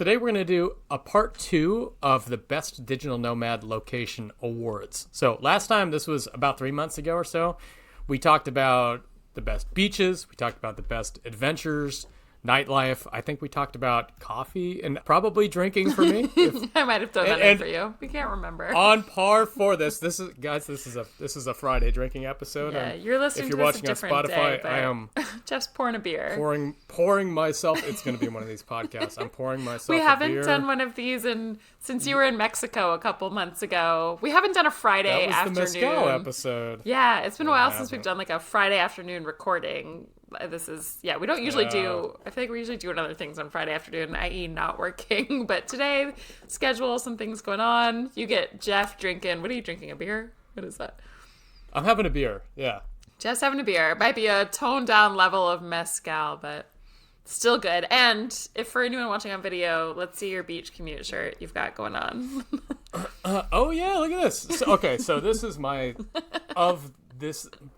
Today we're going to do a part 2 of the Best Digital Nomad Location Awards. So last time, this was about 3 months ago or so, we talked about the best beaches, we talked about the best adventures, nightlife. I think we talked about coffee and probably drinking for me. I might have thrown that in for you. We can't remember. On par for this. This is a Friday drinking episode. Yeah, you're listening if you're to watching this a on different Spotify, day, I am Jeff's pouring a beer. pouring myself. It's going to be one of these podcasts. I'm pouring myself. We a haven't beer. done one of these since you were in Mexico a couple months ago. We haven't done a Friday That was afternoon. the mezcal episode. Yeah, it's been a while since we've done like a Friday afternoon recording. We don't usually do, I feel like we usually do other things on Friday afternoon, i.e. not working, but today, schedule, some things going on. You get Jeff drinking, what are you drinking, a beer? What is that? I'm having a beer, yeah. Jeff's having a beer. It might be a toned down level of mezcal, but still good. And if for anyone watching on video, let's see your beach commute shirt you've got going on. Oh yeah, look at this. So this is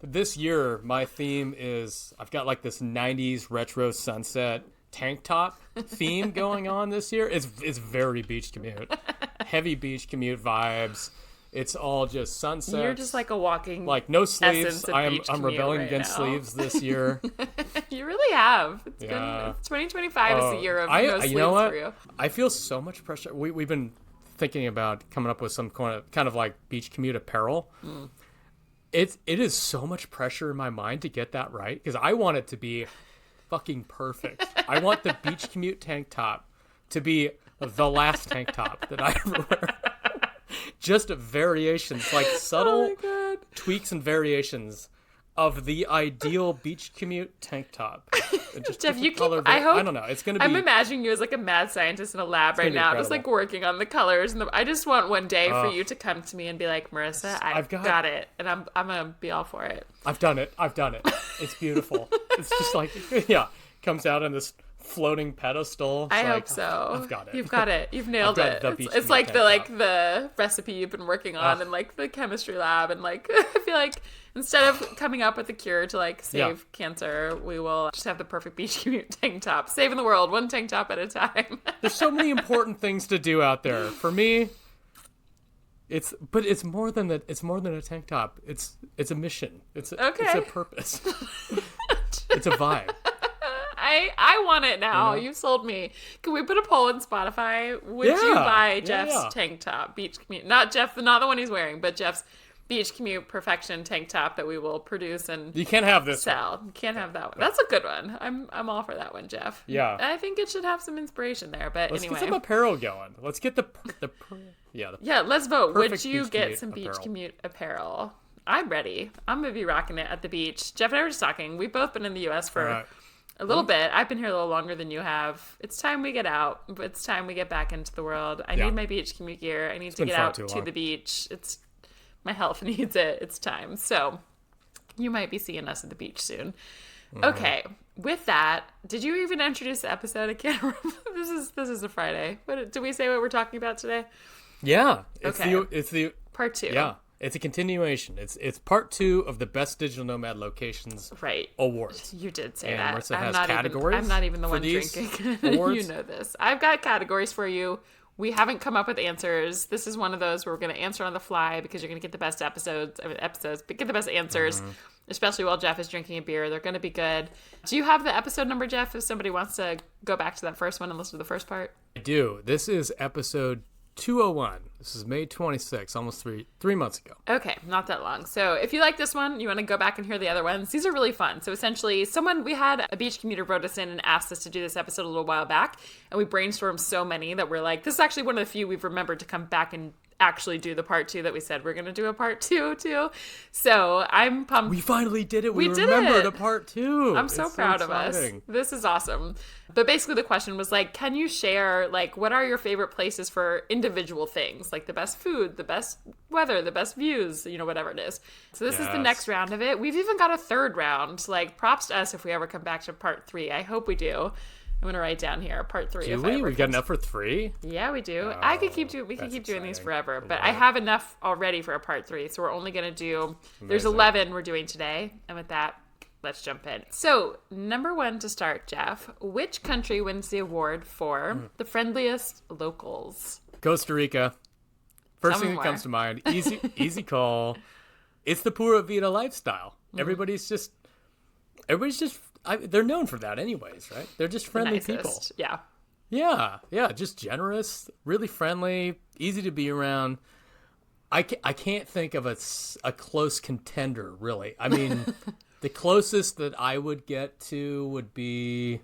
this year, my theme is I've got like this 90s retro sunset tank top theme going on this year. It's very beach commute. Heavy beach commute vibes. It's all just sunsets. You're just like a walking like no sleeves. I'm rebelling right against now. sleeves this year. You really have. It's Yeah. been 2025 is the year of no sleeves you know what? for you. I feel so much pressure. We've been thinking about coming up with some kind of like beach commute apparel. It is so much pressure in my mind to get that right because I want it to be fucking perfect. I want the beach commute tank top to be the last tank top that I ever wear. Just variations, like subtle tweaks and variations of the ideal beach commute tank top. Just Jeff, you keep, I don't know. It's going to be... I'm imagining you as like a mad scientist in a lab right now, just like working on the colors. And I just want one day for you to come to me and be like, Marissa, I've got it. And I'm going to be all for it. I've done it. It's beautiful. It's just like, yeah, comes out on this floating pedestal. I hope so. I've got it. You've got it. You've nailed it. It's like the recipe you've been working on in like the chemistry lab, and like I feel like instead of coming up with a cure to like save cancer, we will just have the perfect beach commute tank top, saving the world one tank top at a time. There's so many important things to do out there. For me, it's more than that. It's more than a tank top. It's a mission. It's a purpose. It's a vibe. I want it now. You sold me. Can we put a poll on Spotify? Would you buy Jeff's tank top, beach commute? Not the one he's wearing, but Jeff's beach commute perfection tank top that we will produce and you can't have this sell. one. You can't have that one. That's a good one. I'm all for that one, Jeff. Yeah. I think it should have some inspiration there. But Let's anyway, get some apparel going. Let's get let's vote. Would you get commute some beach apparel. commute apparel? I'm ready. I'm gonna be rocking it at the beach. Jeff and I were just talking. We've both been in the U.S. for a little bit. I've been here a little longer than you have. It's time we get out. It's time we get back into the world. I need my beach commute gear. I need to get out to the beach. My health needs it. It's time. So you might be seeing us at the beach soon. Okay. With that, did you even introduce the episode? I can't remember. This is a Friday. Did we say what we're talking about today? Yeah. It's the part 2. Yeah. It's a continuation. It's part 2 of the Best Digital Nomad Locations Awards. You did say and that. Marissa has categories. I'm not even the one drinking. You know this. I've got categories for you. We haven't come up with answers. This is one of those where we're going to answer on the fly because you're going to get the best episodes, but get the best answers, especially while Jeff is drinking a beer. They're going to be good. Do you have the episode number, Jeff, if somebody wants to go back to that first one and listen to the first part? I do. This is episode 201. This is May 26th, almost three months ago. Okay, not that long. So if you like this one, you want to go back and hear the other ones. These are really fun. So essentially, we had a beach commuter wrote us in and asked us to do this episode a little while back, and we brainstormed so many that we're like, this is actually one of the few we've remembered to come back and actually do the part 2 that we said we're going to do a part 2 too. So I'm pumped. We finally did it. We remembered a part 2. I'm so proud of us. This is awesome. But basically the question was like, can you share like what are your favorite places for individual things? Like the best food, the best weather, the best views, whatever it is. So this is the next round of it. We've even got a third round. Like props to us if we ever come back to part 3. I hope we do. I'm going to write down here, part 3. Do we? We've got enough for 3? Yeah, we do. We could keep doing these forever, but Yeah. I have enough already for a part 3, so we're only going to do, there's 11 we're doing today, and with that, let's jump in. So, number 1 to start, Jeff. Which country wins the award for the friendliest locals? Costa Rica. First thing that comes to mind. Easy call. It's the Pura Vida lifestyle. Everybody's just they're known for that anyways, right? They're just friendly people. Yeah. Yeah, just generous, really friendly, easy to be around. I can't think of a close contender, really. I mean, the closest that I would get to would be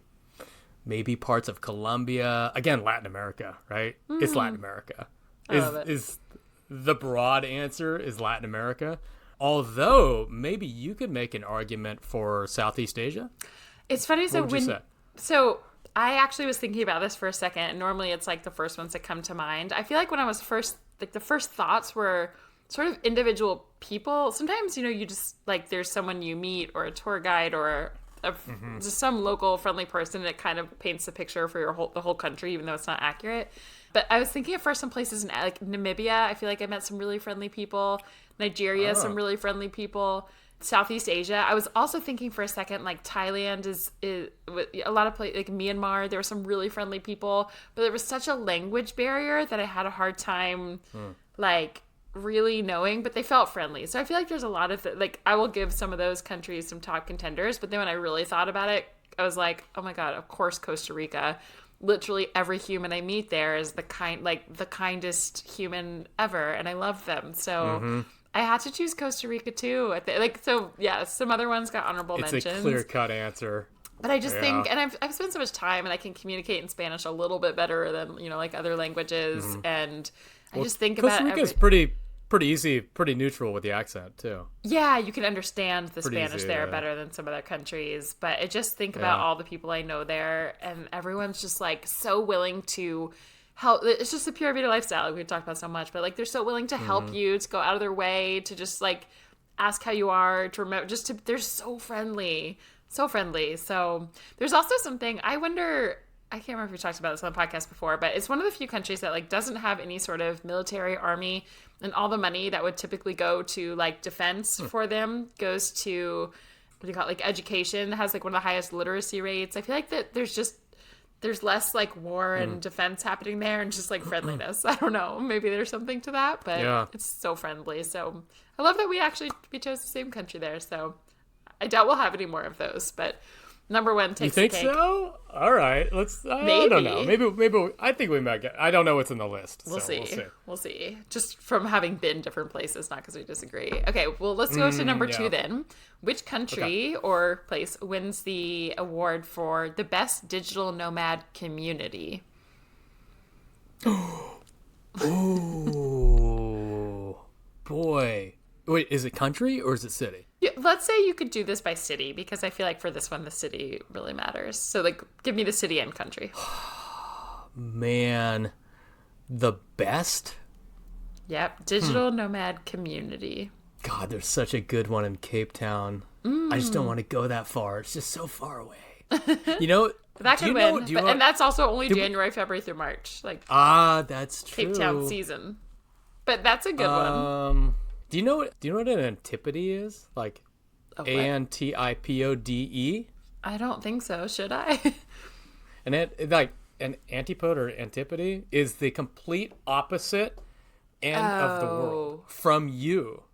maybe parts of Colombia. Again, Latin America, right? It's Latin America. Is the broad answer is Latin America. Although, maybe you could make an argument for Southeast Asia. It's funny. So I actually was thinking about this for a second. And normally it's like the first ones that come to mind. I feel like when I was the first thoughts were sort of individual people. Sometimes, you just like there's someone you meet or a tour guide or just some local friendly person that kind of paints the picture for the whole country, even though it's not accurate. But I was thinking at first some places in like Namibia, I feel like I met some really friendly people. Nigeria, some really friendly people. Southeast Asia. I was also thinking for a second, like Thailand is a lot of places, like Myanmar, there were some really friendly people, but there was such a language barrier that I had a hard time, like, really knowing, but they felt friendly. So I feel like there's a lot of, like, I will give some of those countries some top contenders, but then when I really thought about it, I was like, oh my God, of course Costa Rica. Literally every human I meet there is the kindest human ever, and I love them. So I had to choose Costa Rica too. Some other ones got honorable mentions. It's a clear-cut answer. But I just think, and I've spent so much time, and I can communicate in Spanish a little bit better than like other languages, and I just think Costa Rica's pretty easy, pretty neutral with the accent too. Yeah, you can understand the Pretty Spanish easy, there better than some other countries. But I just think about all the people I know there, and everyone's just like so willing to help. It's just a Pura Vida lifestyle we've talked about so much, but like they're so willing to help you, to go out of their way, to just like ask how you are, to remember, they're so friendly. So friendly. So there's also something, I wonder, I can't remember if we talked about this on the podcast before, but it's one of the few countries that like doesn't have any sort of military army, and all the money that would typically go to like defense for them goes to, what do you call it, like education. It has like one of the highest literacy rates. I feel like that there's less like war and defense happening there, and just like friendliness. I don't know. Maybe there's something to that, but it's so friendly. So I love that we chose the same country there. So I doubt we'll have any more of those, but number one takes the cake. You think so? All right. Let's. I don't know. Maybe. I think we might get. I don't know what's in the list. We'll see. Just from having been different places, not because we disagree. Okay. Well, let's go to number 2 then. Which country or place wins the award for the best digital nomad community? Oh boy. Wait, is it country or is it city? Yeah, let's say you could do this by city, because I feel like for this one, the city really matters. So, like, give me the city and country. Man, the best? Yep, digital nomad community. God, there's such a good one in Cape Town. I just don't want to go that far. It's just so far away. You know, that could win, and that's also only January, February through March. Like, that's true. Cape Town season, but that's a good one. Do you know what an antipode is? Like ANTIPODE? I don't think so. Should I? An antipode or antipode is the complete opposite end of the world from you.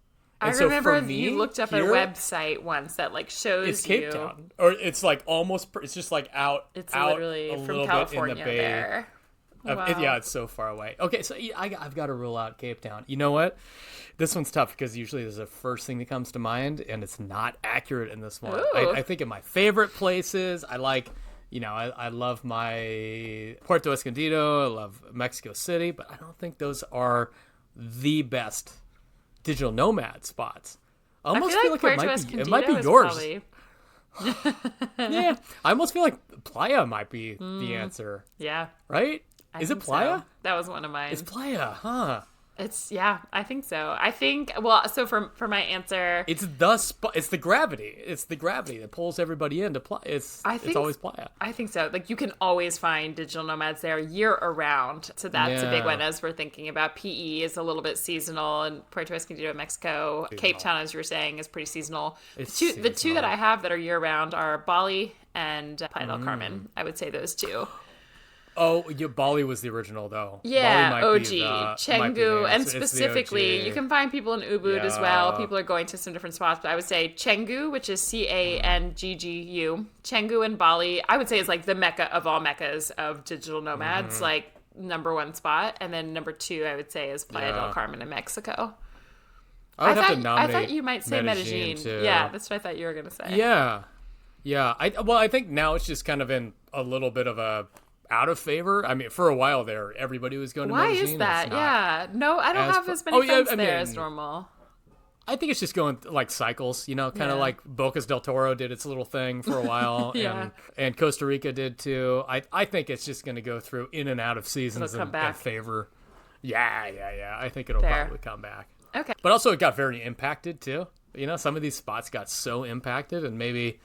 I remember you looked up a website once that like shows it's Cape Town, or it's like almost. It's just like out. It's literally a from California in the bay. There. Wow. It's so far away. Okay, so I've got to rule out Cape Town. You know what? This one's tough because usually there's the first thing that comes to mind, and it's not accurate in this one. I think of my favorite places. I like, I love my Puerto Escondido. I love Mexico City, but I don't think those are the best digital nomad spots. I almost feel like it might be yours. Probably... Yeah, I almost feel like Playa might be the answer. Yeah. Right? Is it Playa? So. That was one of mine. It's Playa, huh? I think so. I think, well, so for my answer, It's the gravity. It's the gravity that pulls everybody into playa. It's always playa. I think so. Like, you can always find digital nomads there year around. So that's a big one as we're thinking about. PE is a little bit seasonal, and Puerto Escondido, Mexico. Cape Town, as you were saying, is pretty seasonal. The two that I have that are year round are Bali and Playa del Carmen. I would say those two. Oh, Bali was the original, though. Yeah, Bali OG, Canggu, and specifically, you can find people in Ubud as well. People are going to some different spots, but I would say Canggu, which is Canggu, Canggu and Bali, I would say is like the mecca of all meccas of digital nomads, like number one spot, and then number two, I would say, is Playa del Carmen in Mexico. I thought you might say Medellin. Too. Yeah, that's what I thought you were going to say. Yeah. I think now it's just kind of in a little bit of a out of favor. I mean, for a while there, everybody was going to Medellin. Why is that? Yeah. No, I don't have as many friends there as normal. I think it's just going like cycles, kind of like Bocas del Toro did its little thing for a while, and Costa Rica did too. I think it's just going to go through in and out of seasons in favor. Yeah. I think it'll probably come back. Okay. But also it got very impacted too. Some of these spots got so impacted, and maybe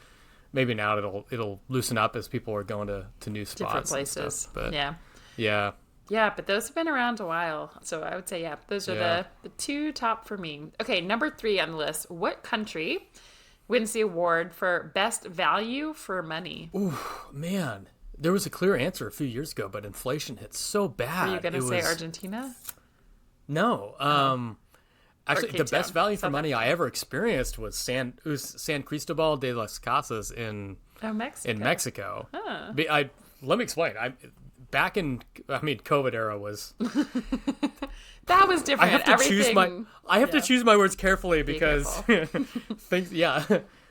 now it'll loosen up as people are going to new spots, different places. Stuff. But yeah, but those have been around a while, so I would say those are the two top for me. Okay, number 3 on the list. What country wins the award for best value for money? Ooh, man, there was a clear answer a few years ago, but inflation hit so bad. Are you going to say Argentina? No. Actually, the best value for money I ever experienced was San Cristobal de las Casas in Mexico. Huh. Let me explain. COVID era was that was different. I have to choose my words carefully because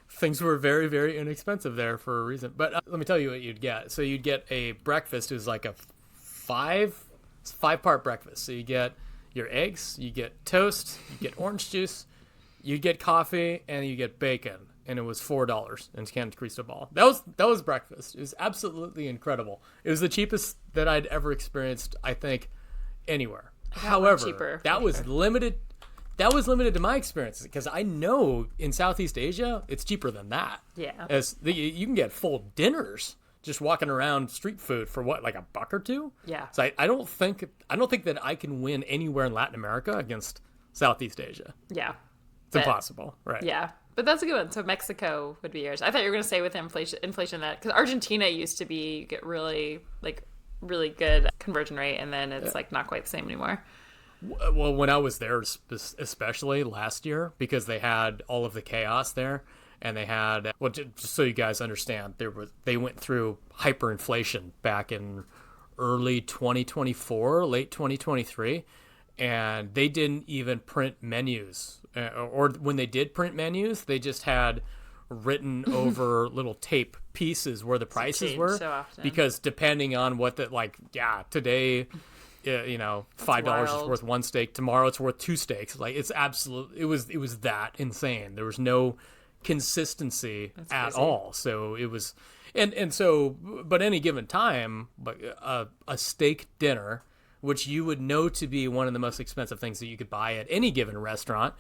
things were very, very inexpensive there for a reason. But let me tell you what you'd get. So you'd get a breakfast. It was like a five-part breakfast. So you get your eggs, you get toast, you get orange juice, you get coffee, and you get bacon. And it was $4 in San Cristobal. That was breakfast. It was absolutely incredible. It was the cheapest that I'd ever experienced, I think, anywhere. However, that was limited. That was limited to my experiences because I know in Southeast Asia it's cheaper than that. Yeah, you can get full dinners just walking around street food for what, like $1 or $2? Yeah. So I don't think that I can win anywhere in Latin America against Southeast Asia. Yeah. It's impossible, right? Yeah. But that's a good one. So Mexico would be yours. I thought you were going to say with inflation that, because Argentina used to be get really good conversion rate, and then it's like not quite the same anymore. Well, when I was there, especially last year, because they had all of the chaos there, and they had, well, just so you guys understand, they went through hyperinflation back in early 2024, late 2023, and they didn't even print menus. Or when they did print menus, they just had written over little tape pieces where the prices were. So often. Because depending on what today, $5 is worth one steak. Tomorrow it's worth 2 steaks. Like, it's absolute. It was that insane. There was no consistency at all. So it was, and so, but any given time, like a steak dinner, which you would know to be one of the most expensive things that you could buy at any given restaurant,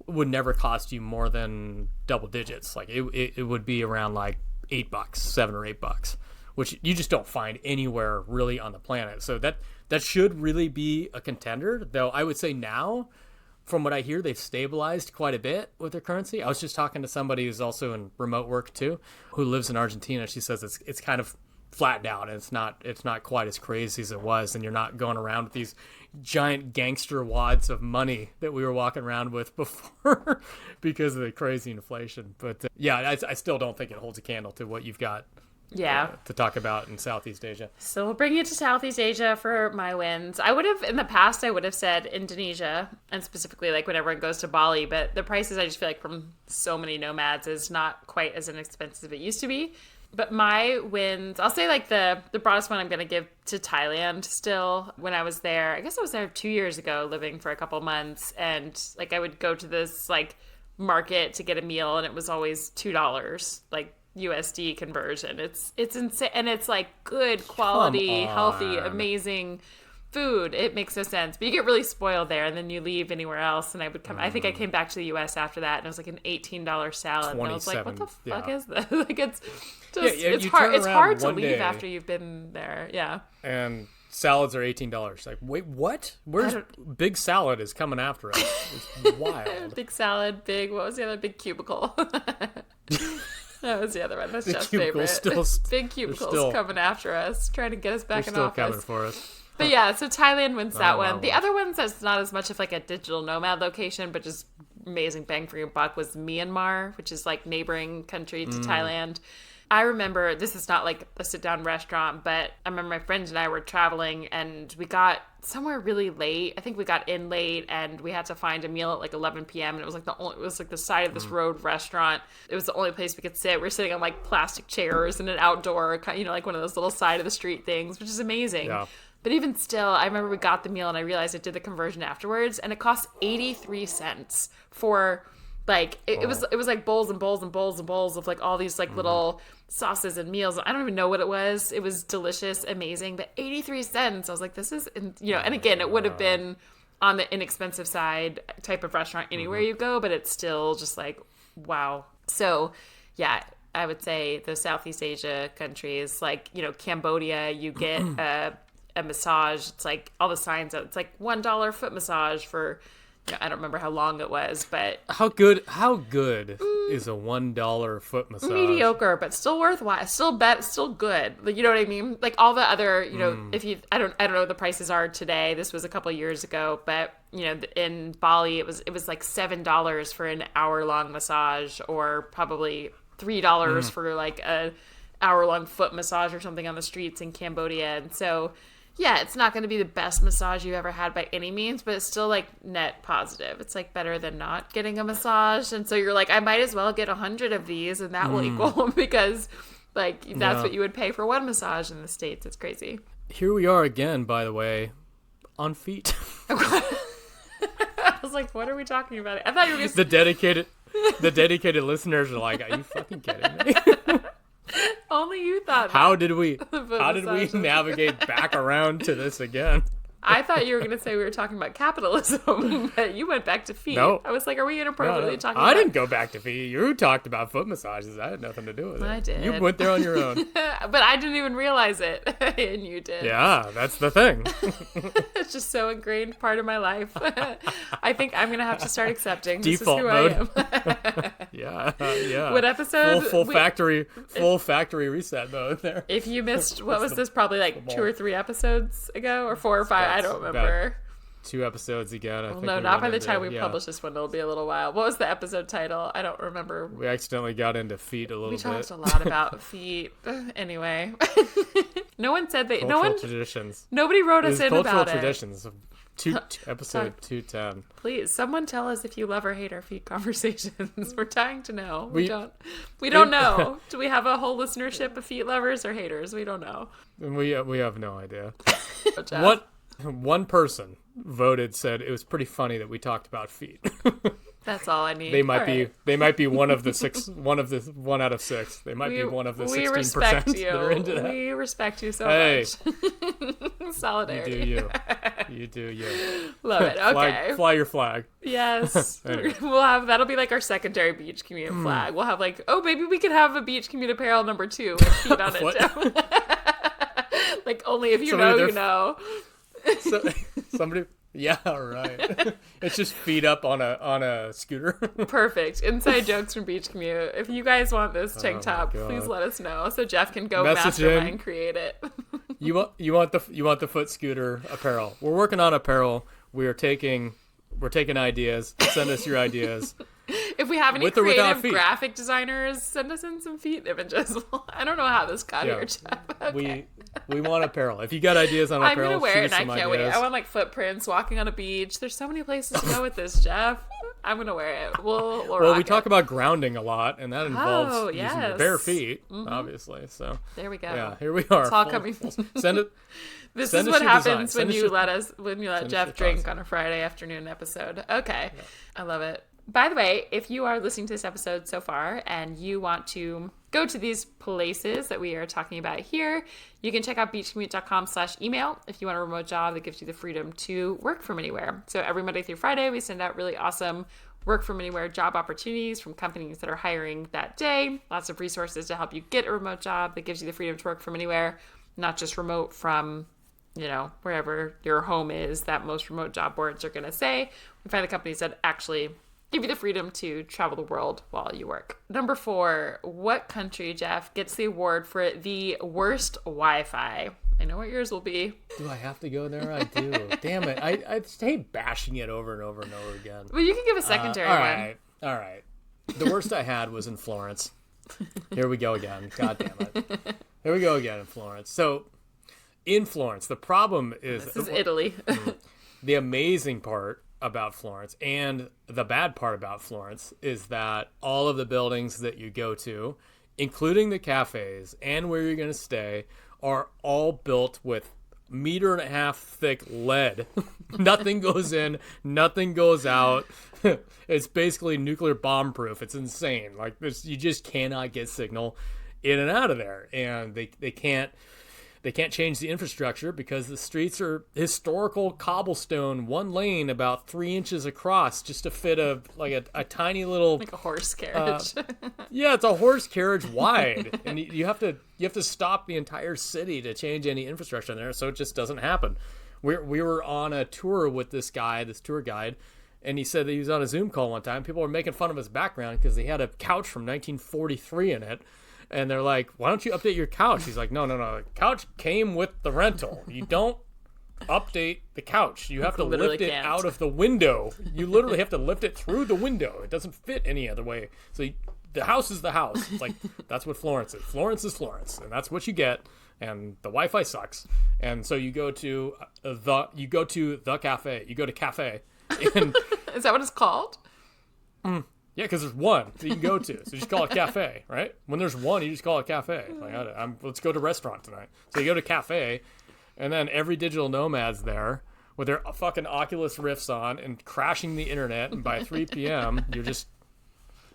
would never cost you more than double digits. Like it would be around like $8, $7 or $8, which you just don't find anywhere really on the planet. So that should really be a contender. Though I would say now, from what I hear, they've stabilized quite a bit with their currency. I was just talking to somebody who's also in remote work too, who lives in Argentina. She says it's kind of flattened out, and it's not quite as crazy as it was, and you're not going around with these giant gangster wads of money that we were walking around with before because of the crazy inflation. But I still don't think it holds a candle to what you've got to talk about in Southeast Asia. So we'll bring you to Southeast Asia for my wins. I would have, in the past, said Indonesia, and specifically like when everyone goes to Bali, but the prices I just feel like from so many nomads is not quite as inexpensive as it used to be. But my wins, I'll say like the broadest one I'm going to give to Thailand still. When I was there, I guess I was there 2 years ago living for a couple months, and like I would go to this like market to get a meal, and it was always $2, like USD conversion. It's insane, and it's like good quality, healthy, amazing food, it makes no sense. But you get really spoiled there, and then you leave anywhere else. And I would come. I think I came back to the U.S. after that, and it was like an $18 salad. And I was like, what the fuck is this? Like it's just it's hard. It's hard to leave after you've been there. Yeah. And salads are $18. Like, wait, what? Where's Big Salad is coming after us? It's wild. Big Salad, Big. What was the other? Big Cubicle. That was the other one. That's Jeff's favorite. Big Cubicle's coming after us, trying to get us back in office. Still coming for us. But yeah, so Thailand wins that one. The other ones that's not as much of like a digital nomad location, but just amazing bang for your buck was Myanmar, which is like neighboring country to Thailand. I remember, this is not like a sit-down restaurant, but I remember my friends and I were traveling and we got somewhere really late. I think we got in late and we had to find a meal at like 11 p.m. and it was like the side of this road restaurant. It was the only place we could sit. We were sitting on like plastic chairs in an outdoor, like one of those little side of the street things, which is amazing. Yeah. But even still, I remember we got the meal and I realized I did the conversion afterwards and it cost 83 cents for like, it was like bowls and bowls and bowls and bowls of like all these like little sauces and meals. I don't even know what it was. It was delicious, amazing, but 83 cents. I was like, this is, and again, it would have been on the inexpensive side type of restaurant anywhere you go, but it's still just like, wow. So yeah, I would say the Southeast Asia countries, like, Cambodia, you get a massage. It's like all the signs out. It's like $1 foot massage for, I don't remember how long it was, but how good is a $1 foot massage? Mediocre, but still worthwhile. Still good. Like, you know what I mean? Like all the other, if you, I don't know what the prices are today. This was a couple of years ago, but in Bali, it was like $7 for an hour-long massage, or probably $3 for like a hour-long foot massage or something on the streets in Cambodia. And so, yeah, it's not going to be the best massage you've ever had by any means, but it's still like net positive. It's like better than not getting a massage. And so you're like, I might as well get 100 of these and that will equal, because like that's what you would pay for one massage in the States. It's crazy. Here we are again, by the way, on feet. I was like, what are we talking about? I thought you were going to... The dedicated listeners are like, are you fucking kidding me? Only you thought How did we navigate back around to this again? I thought you were going to say we were talking about capitalism, but you went back to feet. No. I was like, are we inappropriately talking about... I didn't go back to feet. You talked about foot massages. I had nothing to do with it. I did. You went there on your own. But I didn't even realize it, and you did. Yeah, that's the thing. It's just so ingrained part of my life. I think I'm going to have to start accepting default this is who mode. I am. Yeah. What episode? Full factory reset mode there. If you missed, what was this? Probably like 2 or 3 episodes ago, or 4 or 5. I don't remember. 2 episodes again. Well, no, not by the time we publish this one. It'll be a little while. What was the episode title? I don't remember. We accidentally got into feet a little bit. We talked a lot about feet. Anyway, no one said that. Cultural traditions. Nobody wrote us in about it. Cultural traditions. Episode 210. Please, someone tell us if you love or hate our feet conversations. We're dying to know. We don't know. Do we have a whole listenership of feet lovers or haters? We don't know. We have no idea. What? One person said it was pretty funny that we talked about feet. That's all I need. They might be one of the 6, one out of 6. They might be one of the 16% that are into that. We respect you so much. Solidarity. You do you. Love it. Okay. Fly your flag. Yes. Anyway. That'll be like our secondary beach commute flag. We'll have like, maybe we could have a beach commute apparel number 2 with feet on it. Like only if you know. So, somebody, yeah, right. It's just feet up on a scooter. Perfect. Inside jokes from Beach Commute. If you guys want this tank top, please let us know so Jeff can go mastermind create it. You want the foot scooter apparel. We're working on apparel. We're taking ideas. Send us your ideas. If we have any creative graphic designers, send us in some feet images. I don't know how this got here, Jeff. Okay. We want apparel. If you got ideas on apparel, I'm going to wear it and I can't wait. I want like footprints walking on a beach. There's so many places to go with this, Jeff. I'm going to wear it. Well, we talk about grounding a lot, and that involves using your bare feet, obviously. So there we go. Yeah, here we are. It's all coming. Send it. This is what happens when you let Jeff drink on a Friday afternoon episode. Okay. Yeah. I love it. By the way, if you are listening to this episode so far and you want to go to these places that we are talking about here. You can check out beachcommute.com/email if you want a remote job that gives you the freedom to work from anywhere. So every Monday through Friday, we send out really awesome work from anywhere job opportunities from companies that are hiring that day. Lots of resources to help you get a remote job that gives you the freedom to work from anywhere, not just remote from, wherever your home is that most remote job boards are going to say. We find the companies that actually give you the freedom to travel the world while you work. Number 4, what country, Jeff, gets the award for the worst Wi-Fi? I know what yours will be. Do I have to go there? I do. Damn it. I just hate bashing it over and over and over again. Well, you can give a secondary one. All right. The worst I had was in Florence. Here we go again. God damn it. Here we go again in Florence. So, in Florence, the problem is... This is Italy. The amazing part about Florence and the bad part about Florence is that all of the buildings that you go to, including the cafes and where you're going to stay, are all built with 1.5 meter thick lead. Nothing goes in, nothing goes out. It's basically nuclear bomb proof. It's insane. Like you just cannot get signal in and out of there, and they can't change the infrastructure because the streets are historical cobblestone, one lane about 3 inches across, just to fit a tiny little, like a horse carriage. Yeah, it's a horse carriage wide, and you have to stop the entire city to change any infrastructure in there, so it just doesn't happen. We were on a tour with this tour guide, and he said that he was on a Zoom call one time. People were making fun of his background because he had a couch from 1943 in it. And they're like, why don't you update your couch? He's like, no. The couch came with the rental. You don't update the couch. You have to lift it out of the window. You literally have to lift it through the window. It doesn't fit any other way. So the house is the house. It's like, that's what Florence is. Florence is Florence. And that's what you get. And the Wi-Fi sucks. And so you go to the cafe. You go to cafe. And is that what it's called? Yeah, because there's one that you can go to. So you just call it cafe, right? When there's one, you just call it cafe. Like, let's go to restaurant tonight. So you go to cafe, and then every digital nomad's there with their fucking Oculus Rifts on and crashing the internet. And by 3 p.m.,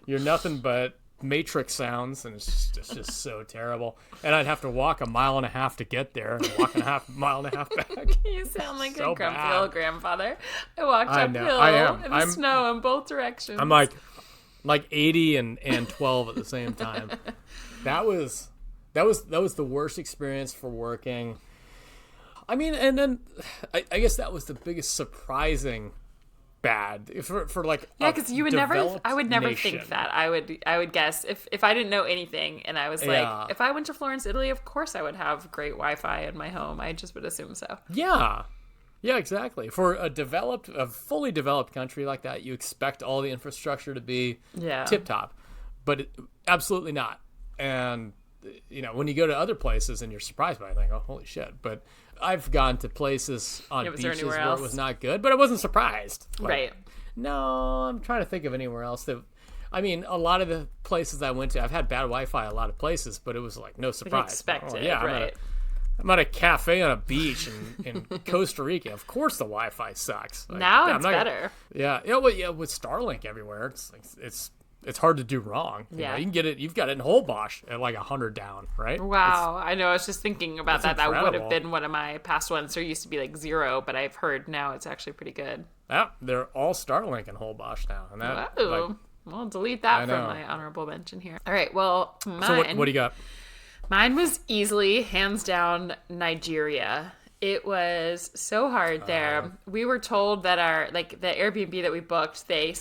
you're nothing but Matrix sounds, and it's just so terrible. And I'd have to walk 1.5 miles to get there, and walk a mile and a half back. You sound like a grumpy old grandfather. I walked uphill in the snow in both directions. I'm like 80 and 12 at the same time. That was the worst experience for working. I mean, and then I guess that was the biggest surprising bad for like, because I would never think that. I would guess if I didn't know anything, and I was like, if I went to Florence, Italy, of course I would have great Wi-Fi in my home. I just would assume so. Yeah, exactly. For a fully developed country like that, you expect all the infrastructure to be tip-top, but absolutely not. And, when you go to other places and you're surprised by it, like, oh, holy shit. But I've gone to places on beaches where it was not good, but I wasn't surprised. Like, right. No, I'm trying to think of anywhere else that... I mean, a lot of the places I went to, I've had bad Wi-Fi a lot of places, but it was like no surprise. Like expected, right. I'm at a cafe on a beach in Costa Rica. Of course, the Wi-Fi sucks. Like, now it's better. With Starlink everywhere, it's hard to do wrong. You can get it. You've got it in Holbox at like 100 down, right? Wow, I know. I was just thinking about that. Incredible. That would have been one of my past ones. There used to be like 0, but I've heard now it's actually pretty good. Yeah, they're all Starlink in Holbox now, and that. Well, delete that from my honorable mention here. All right. Well, mine. So what do you got? Mine was easily, hands down, Nigeria. It was so hard there. We were told that the Airbnb that we booked, we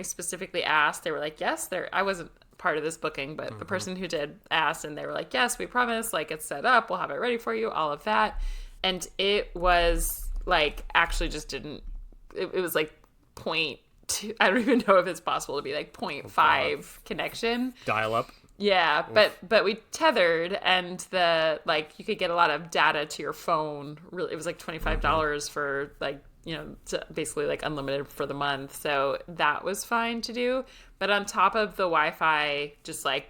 specifically asked. They were like, yes, I wasn't part of this booking, but the person who did asked, and they were like, yes, we promise, like, it's set up, we'll have it ready for you, all of that. And it was like, actually just didn't, it was like 0.2, I don't even know if it's possible to be like 0.5 connection. Dial up. Yeah, but we tethered, and you could get a lot of data to your phone. Really, it was like $25 for basically like unlimited for the month. So that was fine to do. But on top of the Wi-Fi, just like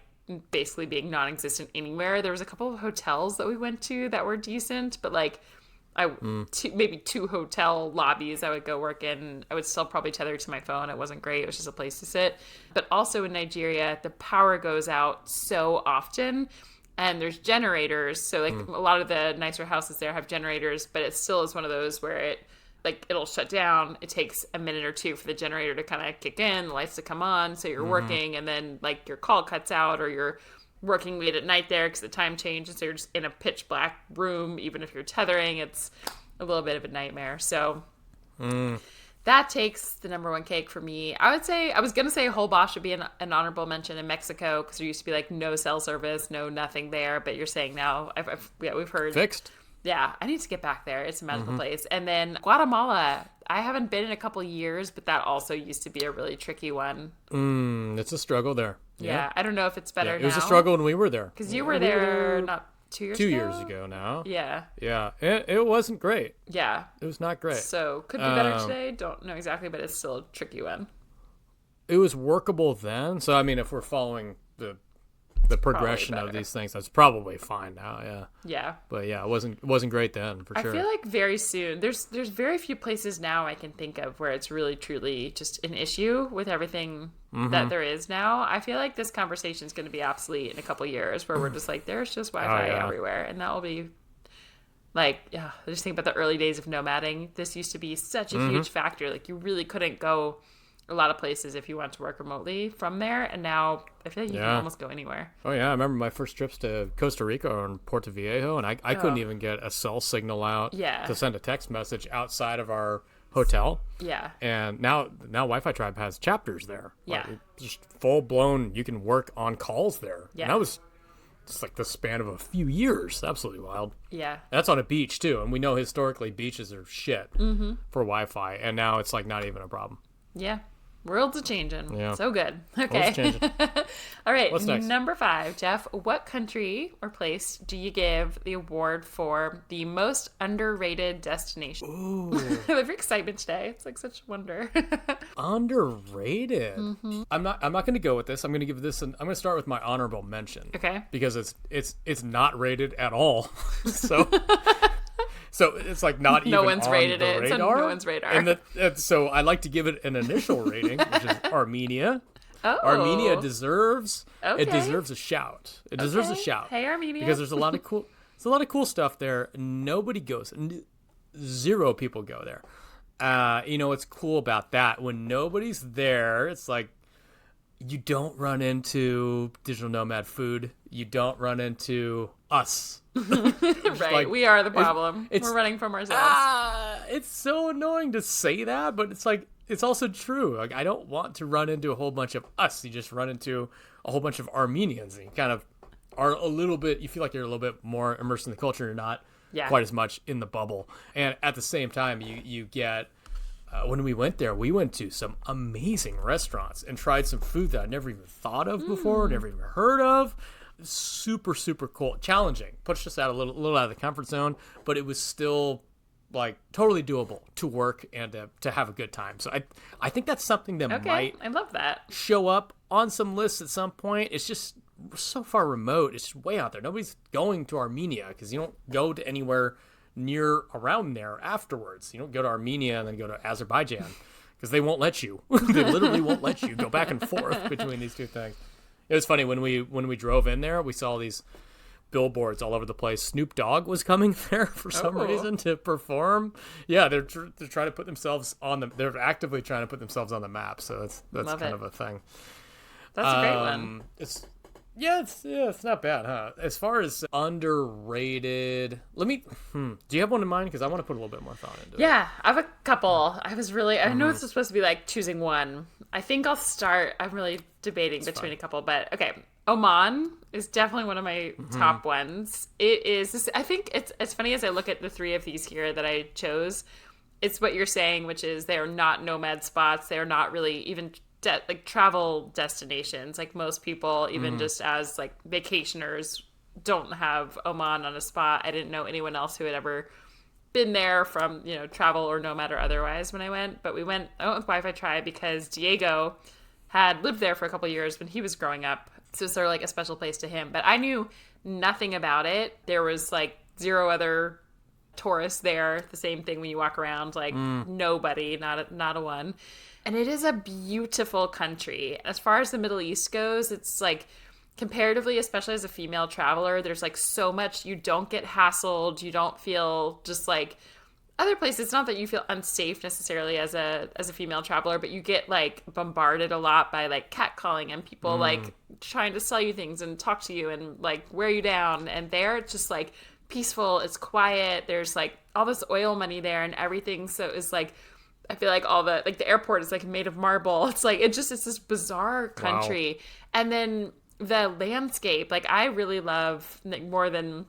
basically being non-existent anywhere, there was a couple of hotels that we went to that were decent, but like maybe 2 hotel lobbies I would go work in. I would still probably tether to my phone. It wasn't great. It was just a place to sit. But also in Nigeria, the power goes out so often. And there's generators. So like a lot of the nicer houses there have generators, but it still is one of those where it'll shut down. It takes a minute or 2 for the generator to kind of kick in, the lights to come on. So you're working, and then like your call cuts out, or you're working late at night there because the time changes. So you're just in a pitch black room. Even if you're tethering, it's a little bit of a nightmare. So that takes the number 1 cake for me. I was going to say Holbox would be an honorable mention in Mexico, because there used to be like no cell service, no nothing there. But you're saying now, we've heard. Fixed. Yeah, I need to get back there. It's a magical place. And then Guatemala, I haven't been in a couple years, but that also used to be a really tricky one. It's a struggle there. Yeah, I don't know if it's better now. It was a struggle when we were there. Because you were there not 2 years ago? 2 years ago now. Yeah. Yeah, it wasn't great. Yeah. It was not great. So, could be better today. Don't know exactly, but it's still a tricky one. It was workable then. So, I mean, if we're following the progression of these things, that's probably fine now. Yeah. Yeah. But yeah, it wasn't great then, for sure. I feel like very soon there's very few places now I can think of where it's really truly just an issue with everything that there is now. I feel like this conversation is going to be obsolete in a couple years, where we're just like, there's just Wi-Fi everywhere, and that will be like, I just think about the early days of nomading. This used to be such a huge factor. Like, you really couldn't go a lot of places if you want to work remotely from there, and now I feel like you can almost go anywhere. Oh yeah, I remember my first trips to Costa Rica and Puerto Viejo, and I couldn't even get a cell signal out to send a text message outside of our hotel. Yeah. And now Wi-Fi Tribe has chapters there. Yeah. Like, just full blown, you can work on calls there. Yeah. And that was just like the span of a few years. Absolutely wild. Yeah. That's on a beach too, and we know historically beaches are shit for Wi-Fi, and now it's like not even a problem. Yeah. Worlds are changing. Yeah. So good. Okay. All right. What's next? Number 5, Jeff. What country or place do you give the award for the most underrated destination? Ooh. I love your excitement today. It's like such wonder. Underrated. I'm not going to go with this. I'm going to give this I'm going to start with my honorable mention. Okay. Because it's not rated at all. So it's like not even no one's on rated the it. radar. It's on no one's radar. And so I like to give it an initial rating, which is Armenia. Oh. Armenia deserves Okay. It deserves a shout. It deserves a shout. Hey, Armenia. Because there's a lot of cool stuff there. Nobody goes. 0 people go there. What's cool about that? When nobody's there, it's like you don't run into digital nomad food. You don't run into us. Right. Like, we are the problem. We're running from ourselves. It's so annoying to say that, but it's like, it's also true. Like, I don't want to run into a whole bunch of us. You just run into a whole bunch of Armenians, and you kind of are a little bit, you feel like you're a little bit more immersed in the culture. You're not quite as much in the bubble. And at the same time, you get, when we went there, we went to some amazing restaurants and tried some food that I never even thought of before, never even heard of. Super, super cool. Challenging. Pushed us out a little out of the comfort zone, but it was still like totally doable to work and to have a good time. So I think that's something that might I love that. show up on some lists at some point. It's just so far remote. It's just way out there. Nobody's going to Armenia because you don't go to anywhere near around there afterwards. You don't go to Armenia and then go to Azerbaijan because they won't let you. They literally won't let you go back and forth between these two things. It was funny when we drove in there, we saw these billboards all over the place. Snoop Dogg was coming there for some reason to perform. Yeah, they're trying to put themselves they're actively trying to put themselves on the map. So that's kind of a thing. That's a great one. It's not bad, huh? As far as underrated, do you have one in mind? Because I want to put a little bit more thought into it. Yeah, I have a couple. I know this is supposed to be like choosing one. I think I'll start. I'm really debating between a couple, but okay. Oman is definitely one of my top ones. It is. I think it's funny as I look at the 3 of these here that I chose. It's what you're saying, which is they are not nomad spots. They are not really even like travel destinations. Like most people, even just as like vacationers, don't have Oman on a spot. I didn't know anyone else who had ever been there from, travel or nomad or otherwise when I went. But I went with Wi-Fi Tribe because Diego had lived there for a couple of years when he was growing up. So it's sort of like a special place to him. But I knew nothing about it. There was like 0 other tourists there. The same thing when you walk around, like nobody, not a one. And it is a beautiful country. As far as the Middle East goes, it's like comparatively, especially as a female traveler, there's like so much. You don't get hassled. You don't feel just like other places. It's not that you feel unsafe necessarily as a female traveler, but you get like bombarded a lot by like catcalling and people like trying to sell you things and talk to you and like wear you down. And there it's just like peaceful. It's quiet. There's like all this oil money there and everything. So it's like, I feel like all the, like the airport is like made of marble. It's like, it's this bizarre country. Wow. And then the landscape, like I really love, like, more than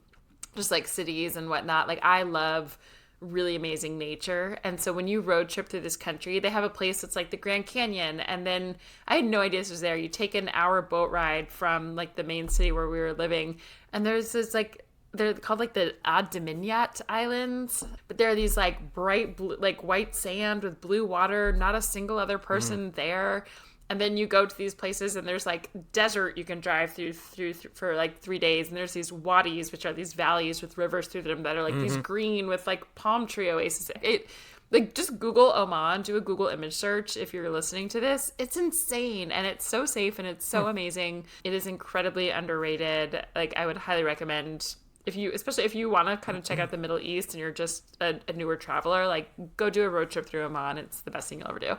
just like cities and whatnot. Like I love really amazing nature. And so when you road trip through this country, they have a place that's like the Grand Canyon. And then I had no idea this was there. You take an hour boat ride from like the main city where we were living. And there's this like, they're called like the Adaminyat Islands, but there are these like bright blue, like white sand with blue water, not a single other person there. And then you go to these places and there's like desert you can drive through for like 3 days. And there's these wadis, which are these valleys with rivers through them that are like these green with like palm tree oases. Like just Google Oman, do a Google image search if you're listening to this. It's insane and it's so safe and it's so amazing. It is incredibly underrated. Like I would highly recommend, especially if you want to kind of check out the Middle East and you're just a newer traveler, like go do a road trip through Oman. It's the best thing you'll ever do.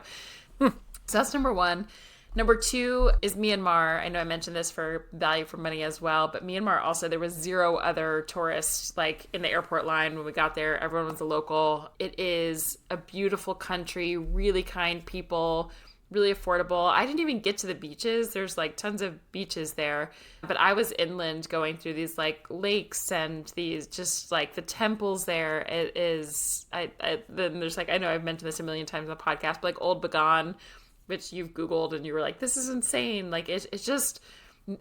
So that's number one. Number two is Myanmar. I know I mentioned this for value for money as well, but Myanmar also, there was zero other tourists like in the airport line when we got there. Everyone was a local. It is a beautiful country, really kind people, really affordable. I didn't even get to the beaches. There's like tons of beaches there, but I was inland going through these like lakes and these just like the temples there. It is, then there's like, I know I've mentioned this a million times on the podcast, but like Old Bagan, which you've Googled and you were like, this is insane. Like it's just,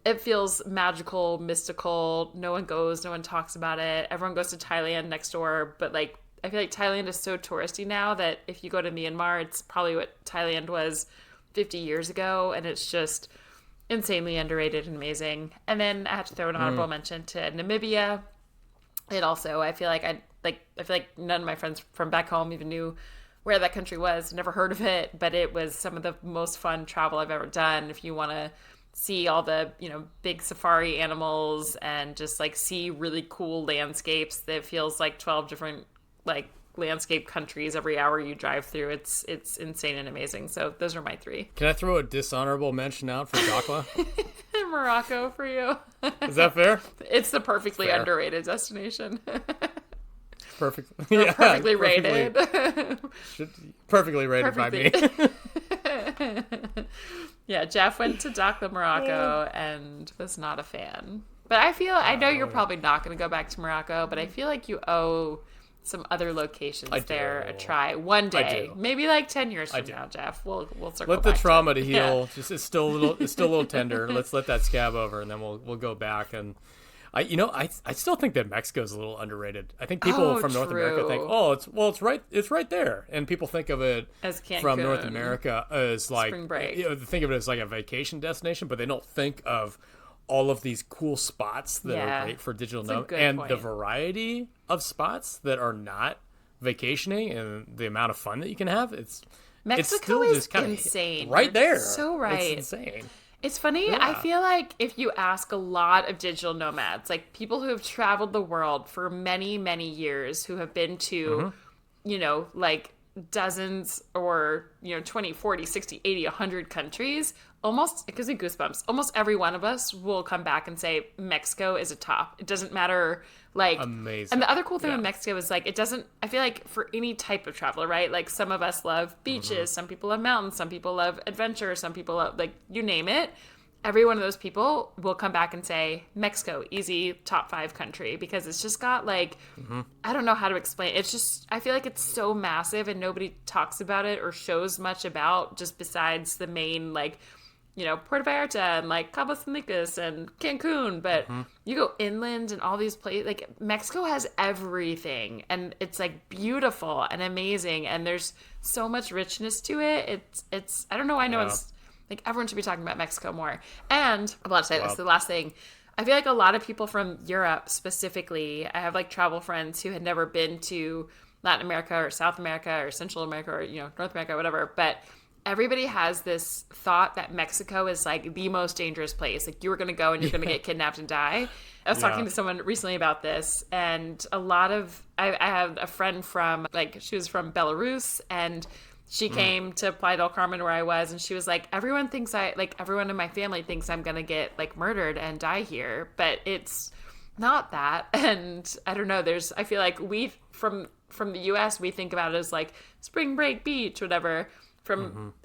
it feels magical, mystical. No one goes, no one talks about it. Everyone goes to Thailand next door, but like, I feel like Thailand is so touristy now that if you go to Myanmar, it's probably what Thailand was 50 years ago. And it's just insanely underrated and amazing. And then I have to throw an honorable mention to Namibia. It also, I feel like none of my friends from back home even knew where that country was. Never heard of it, but it was some of the most fun travel I've ever done. If you want to see all the, big safari animals and just like see really cool landscapes that feels like 12 different like landscape countries every hour you drive through. It's insane and amazing. So those are my three. Can I throw a dishonorable mention out for Dakhla? Morocco for you. Is that fair? It's the perfectly underrated destination. Perfect. Yeah, perfectly rated. Perfectly rated by me. Yeah, Jeff went to Dakhla, Morocco, and was not a fan. But I know you're probably not going to go back to Morocco, but I feel like you owe some other locations there a try one day. Maybe like 10 years from now, Jeff. We'll circle back. Let the trauma to heal. Yeah. Just it's still a little tender. Let's let that scab over, and then we'll go back. And I still think that Mexico is a little underrated. I think people from North America think, it's right there, and people think of it as Cancun, from North America as like spring break. Think of it as like a vacation destination, but they don't think of all of these cool spots that are great for digital nomad and the variety of spots that are not vacationing and the amount of fun that you can have. Mexico is just insane. Right there. So right. It's insane. It's funny. Yeah. I feel like if you ask a lot of digital nomads, like people who have traveled the world for many, many years, who have been to, like dozens or 20, 40, 60, 80, 100 countries, almost, it gives me goosebumps, almost every one of us will come back and say Mexico is a top. It doesn't matter, like amazing. And the other cool thing with Mexico is like, it doesn't, I feel like for any type of traveler, right, like some of us love beaches, some people love mountains, some people love adventure, some people love, like, you name it. Every one of those people will come back and say Mexico, easy top 5 country, because it's just got like, I don't know how to explain it. It's just, I feel like it's so massive and nobody talks about it or shows much about, just besides the main, like, Puerto Vallarta and like Cabo San Lucas and Cancun, but you go inland and all these places, like Mexico has everything and it's like beautiful and amazing. And there's so much richness to it. It's, I don't know why no one's like, everyone should be talking about Mexico more. And I'm about to say this, the last thing, I feel like a lot of people from Europe specifically, I have like travel friends who had never been to Latin America or South America or Central America or, North America, whatever. But everybody has this thought that Mexico is like the most dangerous place. Like you were going to go and you're going to get kidnapped and die. I was talking to someone recently about this, and I have a friend from, like, she was from Belarus, and she came to Playa del Carmen where I was, and she was like, everyone in my family thinks I'm going to get like murdered and die here, but it's not that. And I don't know, I feel like from the US, we think about it as like spring break beach, whatever.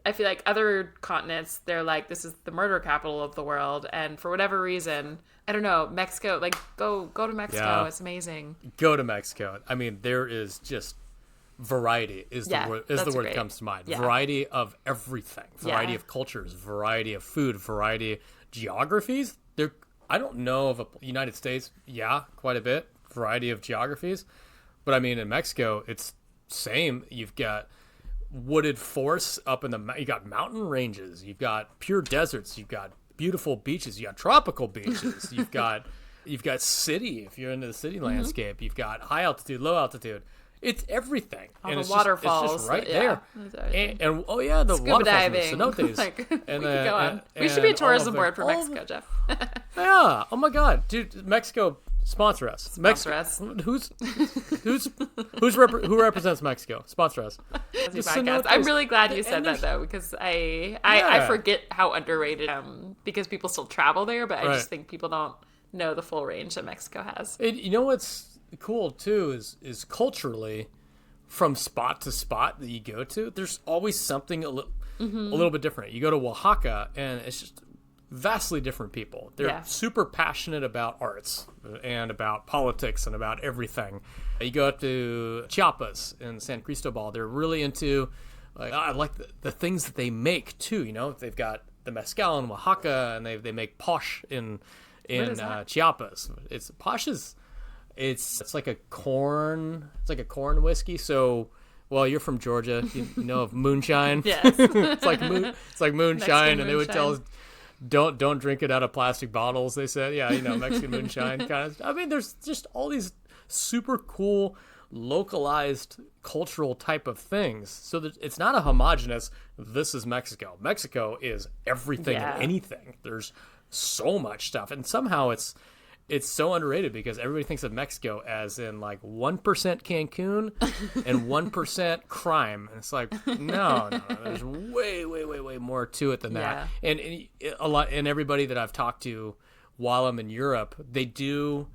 I feel like other continents, they're like, this is the murder capital of the world. And for whatever reason, I don't know, Mexico, like go to Mexico. Yeah. It's amazing. Go to Mexico. I mean, there is just variety is the word that comes to mind. Yeah. Variety of everything. Variety of cultures, variety of food, variety of geographies. I don't know of a United States, quite a bit. Variety of geographies. But I mean, in Mexico, it's same. You've got wooded forests up in you got mountain ranges, you've got pure deserts, you've got beautiful beaches, you got tropical beaches, you've got city, if you're into the city landscape, you've got high altitude, low altitude. It's everything. All and the waterfalls. It's just right there. And the scuba waterfalls diving. And the cenotes. Like, and we could go on. We should be a tourism board for Mexico, Jeff. Yeah. Oh my God. Dude, Mexico, sponsor us. Sponsor us. Who represents Mexico? Sponsor us. I'm really glad you said that, though, because I forget how underrated, because people still travel there, but I just think people don't know the full range that Mexico has. You know what's cool too is culturally, from spot to spot that you go to, there's always something a little bit different. You go to Oaxaca and it's just vastly different people. They're super passionate about arts and about politics and about everything. You go up to Chiapas and San Cristobal, they're really into I like the things that they make too. They've got the mezcal in Oaxaca, and they make posh in Chiapas. It's like a corn whiskey. So, well, you're from Georgia, you know of moonshine. Yes. it's like moonshine, and they would tell us don't drink it out of plastic bottles. They said, Mexican moonshine kind of. I mean, there's just all these super cool localized cultural type of things. So that it's not a homogenous. This is Mexico. Mexico is everything and anything. There's so much stuff, and somehow it's so underrated because everybody thinks of Mexico as in like 1% Cancun and 1% crime. And it's like, no, there's way more to it than that. And everybody that I've talked to while I'm in Europe, they do,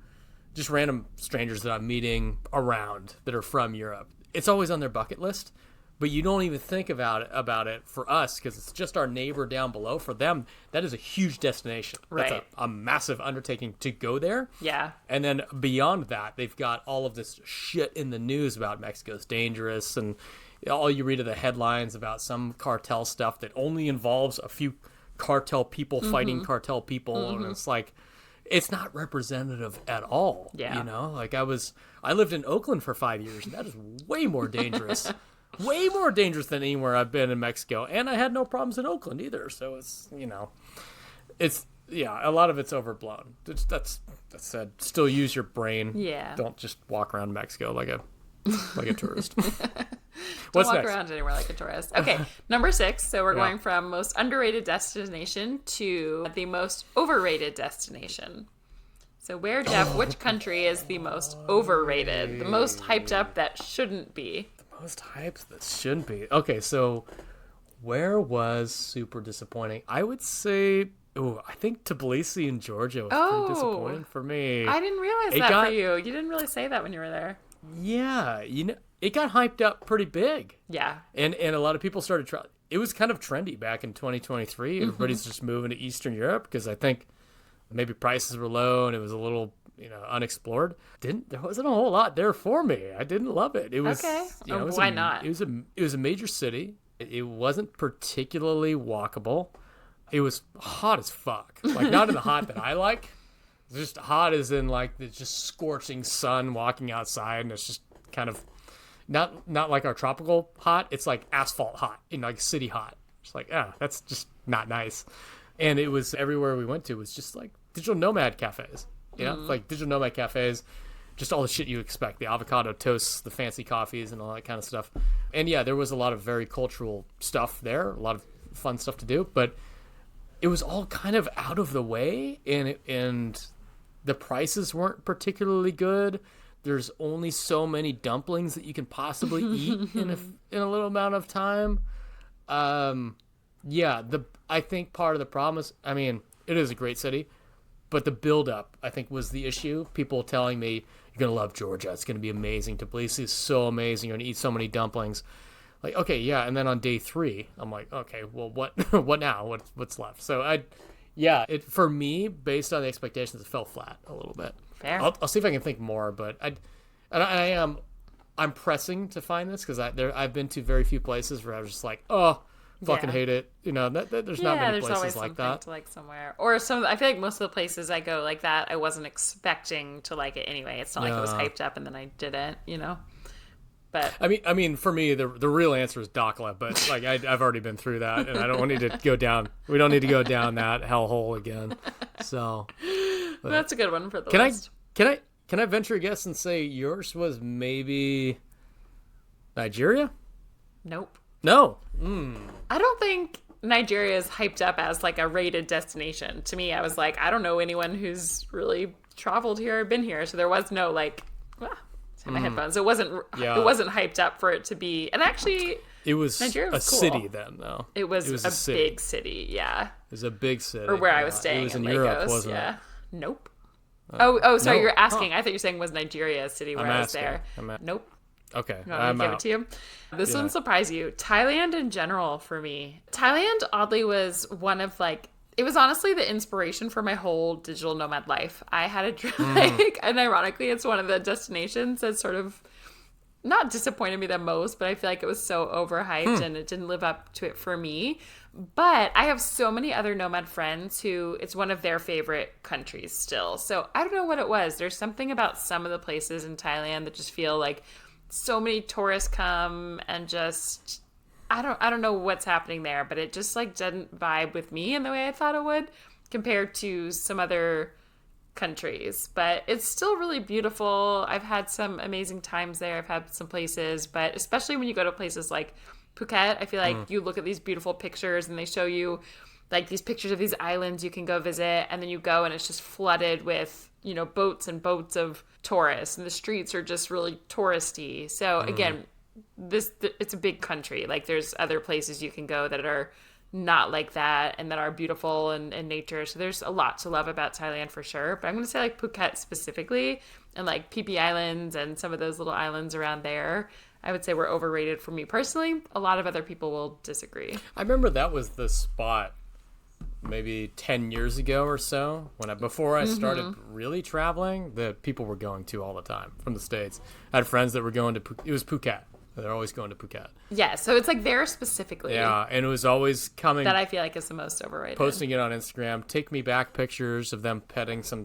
just random strangers that I'm meeting around that are from Europe. It's always on their bucket list. But you don't even think about it for us because it's just our neighbor down below. For them, that is a huge destination. Right. That's a massive undertaking to go there. Yeah. And then beyond that, they've got all of this shit in the news about Mexico's dangerous, and all you read are the headlines about some cartel stuff that only involves a few cartel people fighting cartel people, and it's like, it's not representative at all. Yeah. Like I lived in Oakland for 5 years, and that is way more dangerous. Way more dangerous than anywhere I've been in Mexico, and I had no problems in Oakland either. So it's a lot of it's overblown. That's said. Still use your brain. Yeah. Don't just walk around Mexico like a tourist. Don't walk around anywhere like a tourist. Okay, number 6. So we're going from most underrated destination to the most overrated destination. So Jeff, which country is the most overrated, the most hyped up that shouldn't be? Most hyped that shouldn't be. Okay, so where was super disappointing? I would say, I think Tbilisi in Georgia was pretty disappointing for me. I didn't realize that for you. You didn't really say that when you were there. Yeah, it got hyped up pretty big. Yeah. And a lot of people started trying. It was kind of trendy back in 2023. Everybody's just moving to Eastern Europe because I think maybe prices were low and it was a little unexplored. There wasn't a whole lot there for me. I didn't love it. It was okay. Why not? It was a major city. It wasn't particularly walkable. It was hot as fuck. Like, not in the hot that I like. It's just hot as in like it's just scorching sun walking outside, and it's just kind of not like our tropical hot. It's like asphalt hot, like city hot. It's like, that's just not nice. And it was everywhere we went to was just like digital nomad cafes. You know, like digital nomad cafes, just all the shit you expect, the avocado toasts, the fancy coffees, and all that kind of stuff. And yeah, there was a lot of very cultural stuff there, a lot of fun stuff to do, but it was all kind of out of the way, and the prices weren't particularly good. There's only so many dumplings that you can possibly eat in a little amount of time. Yeah, I think part of the problem is, I mean, it is a great city, but the build-up, I think, was the issue. People telling me, you're going to love Georgia. It's going to be amazing. Tbilisi is so amazing. You're going to eat so many dumplings. Like, okay, yeah. And then on day 3, I'm like, okay, well, what what now? What's left? So, for me, based on the expectations, it fell flat a little bit. Fair. I'll see if I can think more, but I'm pressing to find this because I've been to very few places where I was just like, oh, fucking hate it. You know, there's not many places like that. To like somewhere, or some. I feel like most of the places I go like that, I wasn't expecting to like it anyway. It's not like it was hyped up and then I didn't. You know. But I mean, for me, the real answer is Dakla, but like I've already been through that, and I don't need to go down. We don't need to go down that hellhole again. So that's a good one for the list. Can I venture a guess and say yours was maybe Nigeria? Nope. No. I don't think Nigeria is hyped up as like a rated destination. To me, I was like, I don't know anyone who's really traveled here or been here, so there was no like. My headphones. It wasn't hyped up for it to be. And actually, it was Nigeria was a cool. city then, though. It was a big city. Yeah. It was a big city. Or where I was staying. It was in Lagos. Europe, wasn't it? Nope. Sorry. No. You're asking. I thought you were saying was Nigeria a city where I was there. Nope. Okay. I'm give it to you. This one surprised you. Thailand in general for me. Thailand oddly was one of like. It was honestly the inspiration for my whole digital nomad life. I had a dream, and ironically, it's one of the destinations that sort of not disappointed me the most, but I feel like it was so overhyped and it didn't live up to it for me. But I have so many other nomad friends who it's one of their favorite countries still. So I don't know what it was. There's something about some of the places in Thailand that just feel like so many tourists come and just I don't know what's happening there, but it just like didn't vibe with me in the way I thought it would compared to some other countries. But it's still really beautiful. I've had some amazing times there. I've had some places, but especially when you go to places like Phuket, I feel like you look at these beautiful pictures and they show you like these pictures of these islands you can go visit, and then you go and it's just flooded with, you know, boats and boats of tourists, and the streets are just really touristy. So again, it's a big country. Like there's other places you can go that are not like that and that are beautiful and nature. So there's a lot to love about Thailand for sure. But I'm going to say like Phuket specifically and like Phi Phi Islands and some of those little islands around there, I would say were overrated for me personally. A lot of other people will disagree. I remember that was the spot maybe 10 years ago or so before I started really traveling that people were going to all the time from the States. I had friends that were going to it was Phuket. They're always going to Phuket. Yeah, so it's like there specifically. Yeah, and it was always coming. That I feel like is the most overrated. Posting it on Instagram, take me back pictures of them petting some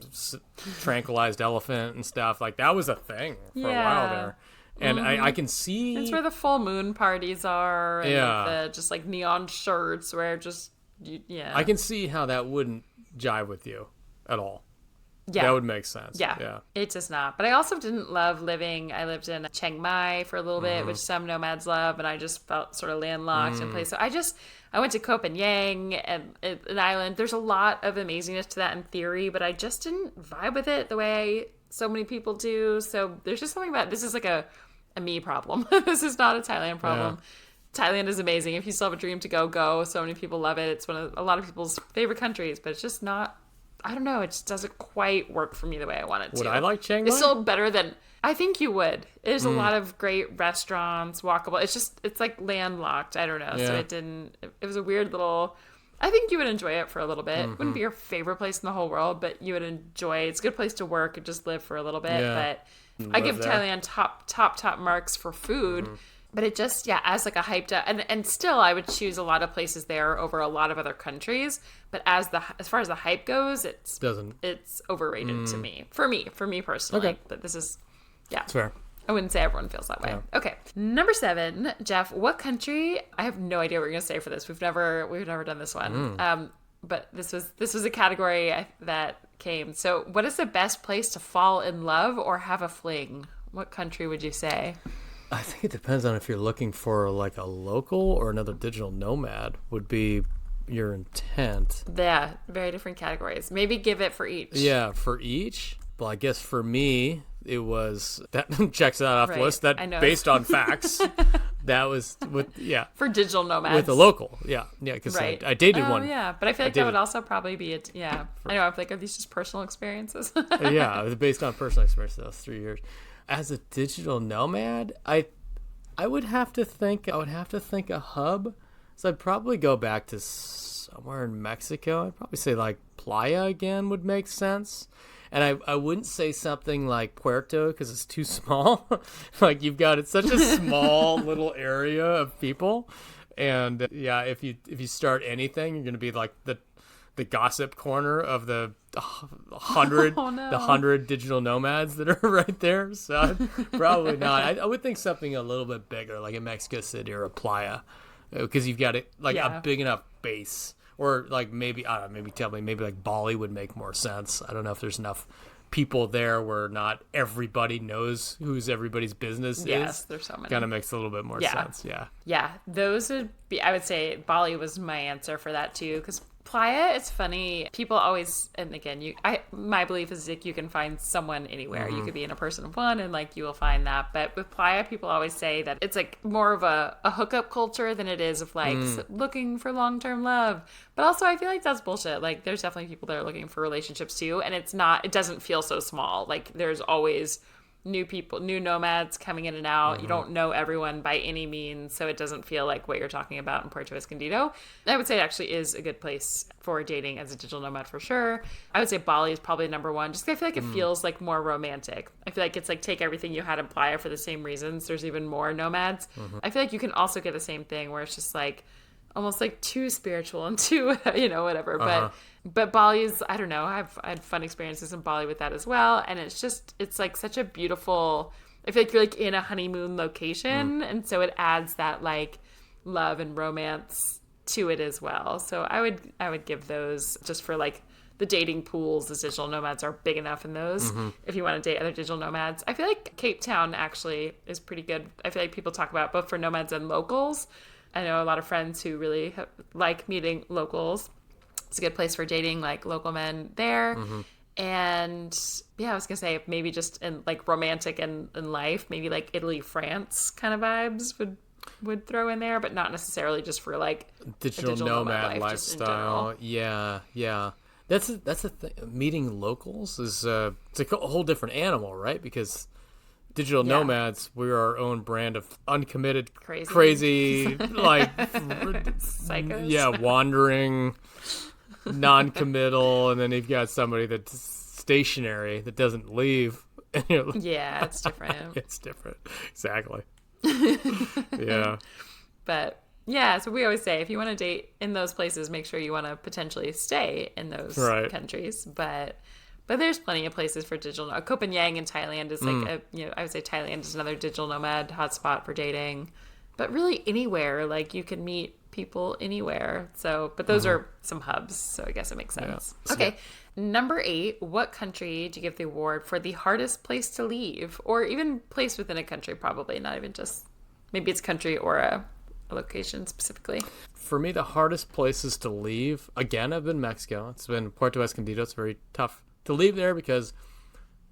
tranquilized elephant and stuff. Like that was a thing for a while there. And I can see. It's where the full moon parties are. And like the just like neon shirts where just, I can see how that wouldn't jive with you at all. Yeah. That would make sense. Yeah. It does not. But I also didn't love living. I lived in Chiang Mai for a little bit, which some nomads love, and I just felt sort of landlocked in place. So I went to Koh Phangan and an island. There's a lot of amazingness to that in theory, but I just didn't vibe with it the way so many people do. So there's just something about this is like a me problem. This is not a Thailand problem. Yeah. Thailand is amazing. If you still have a dream to go. So many people love it. It's one of a lot of people's favorite countries, but it's just not. I don't know. It just doesn't quite work for me the way I want it to. Would I like Chiang Mai? It's still better than... I think you would. There's a lot of great restaurants, walkable. It's like landlocked. I don't know. Yeah. So it didn't... It was a weird little... I think you would enjoy it for a little bit. It wouldn't be your favorite place in the whole world, but you would enjoy it. It's a good place to work and just live for a little bit. Yeah. But I give Thailand top marks for food. But it just, as like a hyped up, and still I would choose a lot of places there over a lot of other countries. But as far as the hype goes, it's overrated to me. For me personally. Okay. But this is, It's fair. I wouldn't say everyone feels that way. Yeah. Okay. Number 7, Jeff, what country, I have no idea what you're going to say for this. We've never done this one. but this was a category that came. So, what is the best place to fall in love or have a fling? What country would you say? I think it depends on if you're looking for like a local or another digital nomad would be your intent. Yeah, very different categories. Maybe give it for each. Yeah, for each. Well, I guess for me, it was that checks that off the list. That based on facts. That was for digital nomads with a local. Yeah, because I dated one. Yeah, but I feel like that would also probably be it. Yeah, I know. I'm like, are these just personal experiences? Yeah, it was based on personal experience. Those 3 years. As a digital nomad, I would have to think. I would have to think a hub. So I'd probably go back to somewhere in Mexico. I'd probably say like Playa again would make sense. And I wouldn't say something like Puerto because it's too small. Like you've got such a small little area of people. And yeah, if you start anything, you're going to be like the gossip corner of the 100 digital nomads that are right there. So probably not. I would think something a little bit bigger, like in Mexico City or a Playa, because you've got a big enough base. Or like maybe, I don't know, maybe like Bali would make more sense. I don't know if there's enough people there where not everybody knows whose everybody's business is. Yes, there's so many. Kind of makes a little bit more sense, yeah. Yeah, those would be, I would say Bali was my answer for that too, because Playa, it's funny. People always, and again, my belief is like you can find someone anywhere. You could be in a person of one, and like you will find that. But with Playa, people always say that it's like more of a hookup culture than it is of like looking for long-term love. But also, I feel like that's bullshit. Like, there's definitely people that are looking for relationships too, and it doesn't feel so small. Like, there's always new people, new nomads coming in and out. You don't know everyone by any means, so it doesn't feel like what you're talking about in Puerto Escondido. I would say it actually is a good place for dating as a digital nomad for sure. I would say Bali is probably number one, just because I feel like it feels like more romantic. I feel like it's like take everything you had in Playa for the same reasons. There's even more nomads. I feel like you can also get the same thing where it's just like almost like too spiritual and too, whatever. But Bali is, I don't know, I had fun experiences in Bali with that as well. And it's like such a beautiful, I feel like you're like in a honeymoon location. And so it adds that like love and romance to it as well. So I would give those just for like the dating pools. The digital nomads are big enough in those. If you want to date other digital nomads, I feel like Cape Town actually is pretty good. I feel like people talk about both for nomads and locals. I know a lot of friends who really like meeting locals. It's a good place for dating, like local men there. And yeah, I was gonna say maybe just in like romantic and in life, maybe like Italy, France kind of vibes would throw in there, but not necessarily just for like digital nomad lifestyle. Yeah. That's the thing. Meeting locals is it's like a whole different animal, right? Because digital nomads, we're our own brand of uncommitted, crazy like psychos. Yeah, wandering, non-committal, and then you've got somebody that's stationary that doesn't leave. Yeah, it's different. It's different, exactly. Yeah, but yeah, so we always say if you want to date in those places, make sure you want to potentially stay in those countries, but there's plenty of places for digital. Copenhagen in Thailand is like I would say Thailand is another digital nomad hotspot for dating. But really anywhere, like you can meet people anywhere. So, but those are some hubs. So I guess it makes sense. Yeah. Okay. Number 8, what country do you give the award for the hardest place to leave, or even place within a country? Probably not even just maybe it's country or a location specifically. For me, the hardest places to leave. Again, I've been Mexico. It's been Puerto Escondido. It's very tough to leave there because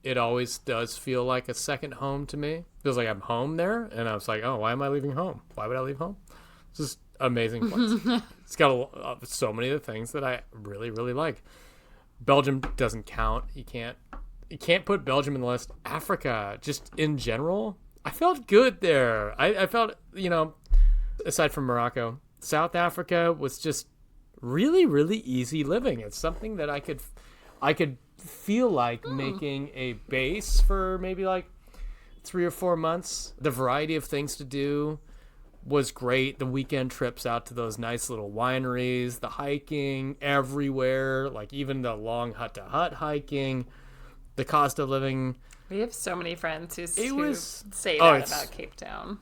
it always does feel like a second home to me. It feels like I'm home there, and I was like, oh, why am I leaving home? Why would I leave home? It's just an amazing place. It's got so many of the things that I really, really like. Belgium doesn't count. You can't put Belgium in the list. Africa, just in general, I felt good there. I felt, aside from Morocco, South Africa was just really, really easy living. It's something that I could feel like making a base for maybe like 3 or 4 months. The variety of things to do was great. The weekend trips out to those nice little wineries, the hiking everywhere, like even the long hut-to-hut hiking, the cost of living. We have so many friends who say that about Cape Town.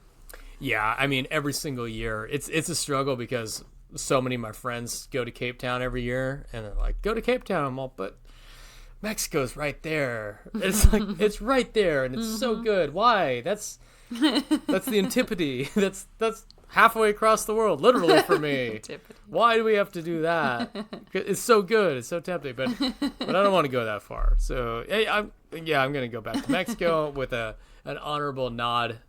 Yeah, I mean, every single year. It's a struggle because so many of my friends go to Cape Town every year, and they're like, "Go to Cape Town." I'm all, but Mexico's right there. It's like it's right there, and it's so good. Why? That's the antipode. That's halfway across the world, literally, for me. Why do we have to do that? It's so good. It's so tempting, but I don't want to go that far. So hey, I'm gonna go back to Mexico with an honorable nod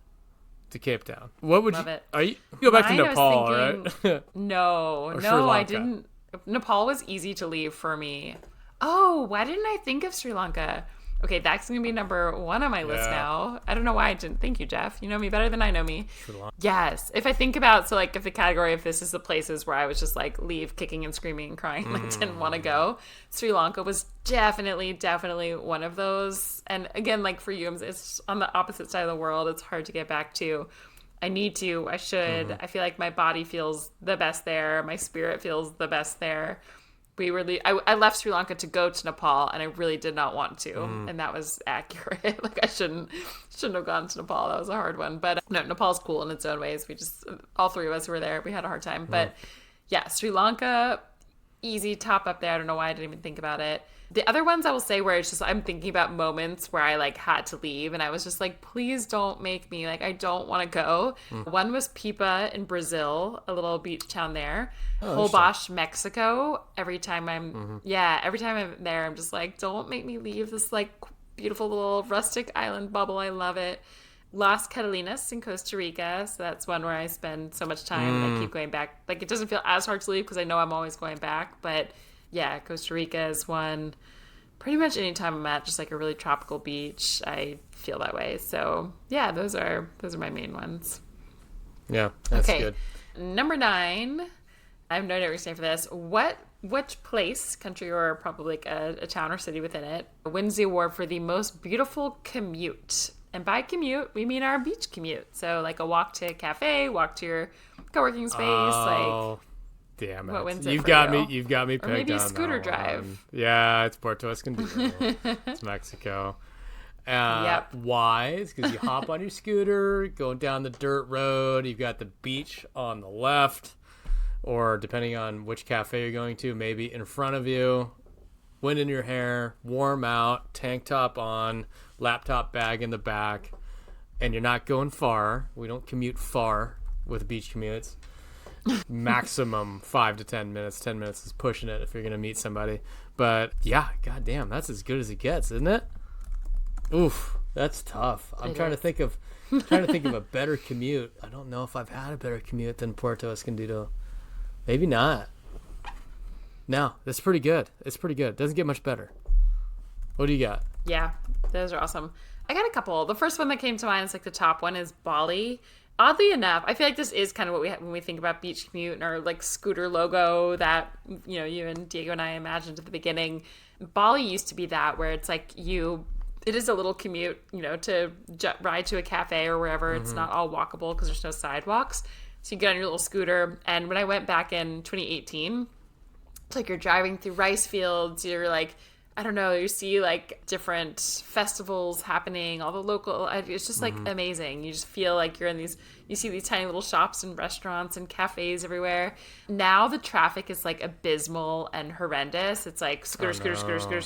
to Cape Town. What would Love you? it. Are you go back to Mine, I was Nepal, thinking- right? No, Or Sri I Lanka. didn't. Nepal was easy to leave for me. Oh, why didn't I think of Sri Lanka? Okay, that's going to be number 1 on my list Yeah. now. I don't know why I didn't. Thank you, Jeff. You know me better than I know me. Sri Lanka. Yes. If I think about, so like if the category of this is the places where I was just like leave kicking and screaming and crying, like didn't want to go, Sri Lanka was definitely one of those. And again, like for you, it's on the opposite side of the world. It's hard to get back to. I need to. I should. I feel like my body feels the best there. My spirit feels the best there. I left Sri Lanka to go to Nepal, and I really did not want to, and that was accurate. Like I shouldn't have gone to Nepal. That was a hard one, but no, Nepal's cool in its own ways. We just all 3 of us who were there. We had a hard time, but yeah, Sri Lanka, easy top up there. I don't know why I didn't even think about it. The other ones I will say where it's just I'm thinking about moments where I like had to leave and I was just like, please don't make me, like I don't want to go. One was Pipa in Brazil, a little beach town there. Holbox, Mexico. Every time I'm there, I'm just like, don't make me leave this like beautiful little rustic island bubble. I love it. Las Catalinas in Costa Rica. So that's one where I spend so much time and I keep going back. Like it doesn't feel as hard to leave because I know I'm always going back, but yeah, Costa Rica is one. Pretty much anytime I'm at just like a really tropical beach, I feel that way. So yeah, those are my main ones. Yeah, that's good. Number 9. I have no idea what you're saying for this. Which place, country, or probably like a town or city within it, wins the award for the most beautiful commute? And by commute, we mean our beach commute. So like a walk to a cafe, walk to your co-working space, like. Damn it! What wins it You've for got you? me. You've got me pegged Or maybe a on scooter that drive. one. Yeah, it's Puerto Escondido. It's Mexico. Why? It's because you hop on your scooter, going down the dirt road. You've got the beach on the left, or depending on which cafe you're going to, maybe in front of you. Wind in your hair, warm out, tank top on, laptop bag in the back, and you're not going far. We don't commute far with beach commutes. Maximum 5 to 10 minutes. 10 minutes is pushing it if you're gonna meet somebody. But yeah, goddamn, that's as good as it gets, isn't it? Oof, that's tough. I'm trying to think of a better commute. I don't know if I've had a better commute than Puerto Escondido. Maybe not. No, that's pretty good. It's pretty good. Doesn't get much better. What do you got? Yeah, those are awesome. I got a couple. The first one that came to mind is like the top one is Bali. Oddly enough, I feel like this is kind of what we have when we think about beach commute and our like scooter logo that, you know, you and Diego and I imagined at the beginning. Bali used to be that where it's like it is a little commute, you know, to ride to a cafe or wherever. It's not all walkable because there's no sidewalks. So you get on your little scooter. And when I went back in 2018, it's like you're driving through rice fields. You're like, I don't know, you see like different festivals happening, all the local, it's just like amazing. You just feel like you see these tiny little shops and restaurants and cafes everywhere. Now the traffic is like abysmal and horrendous. It's like scooter,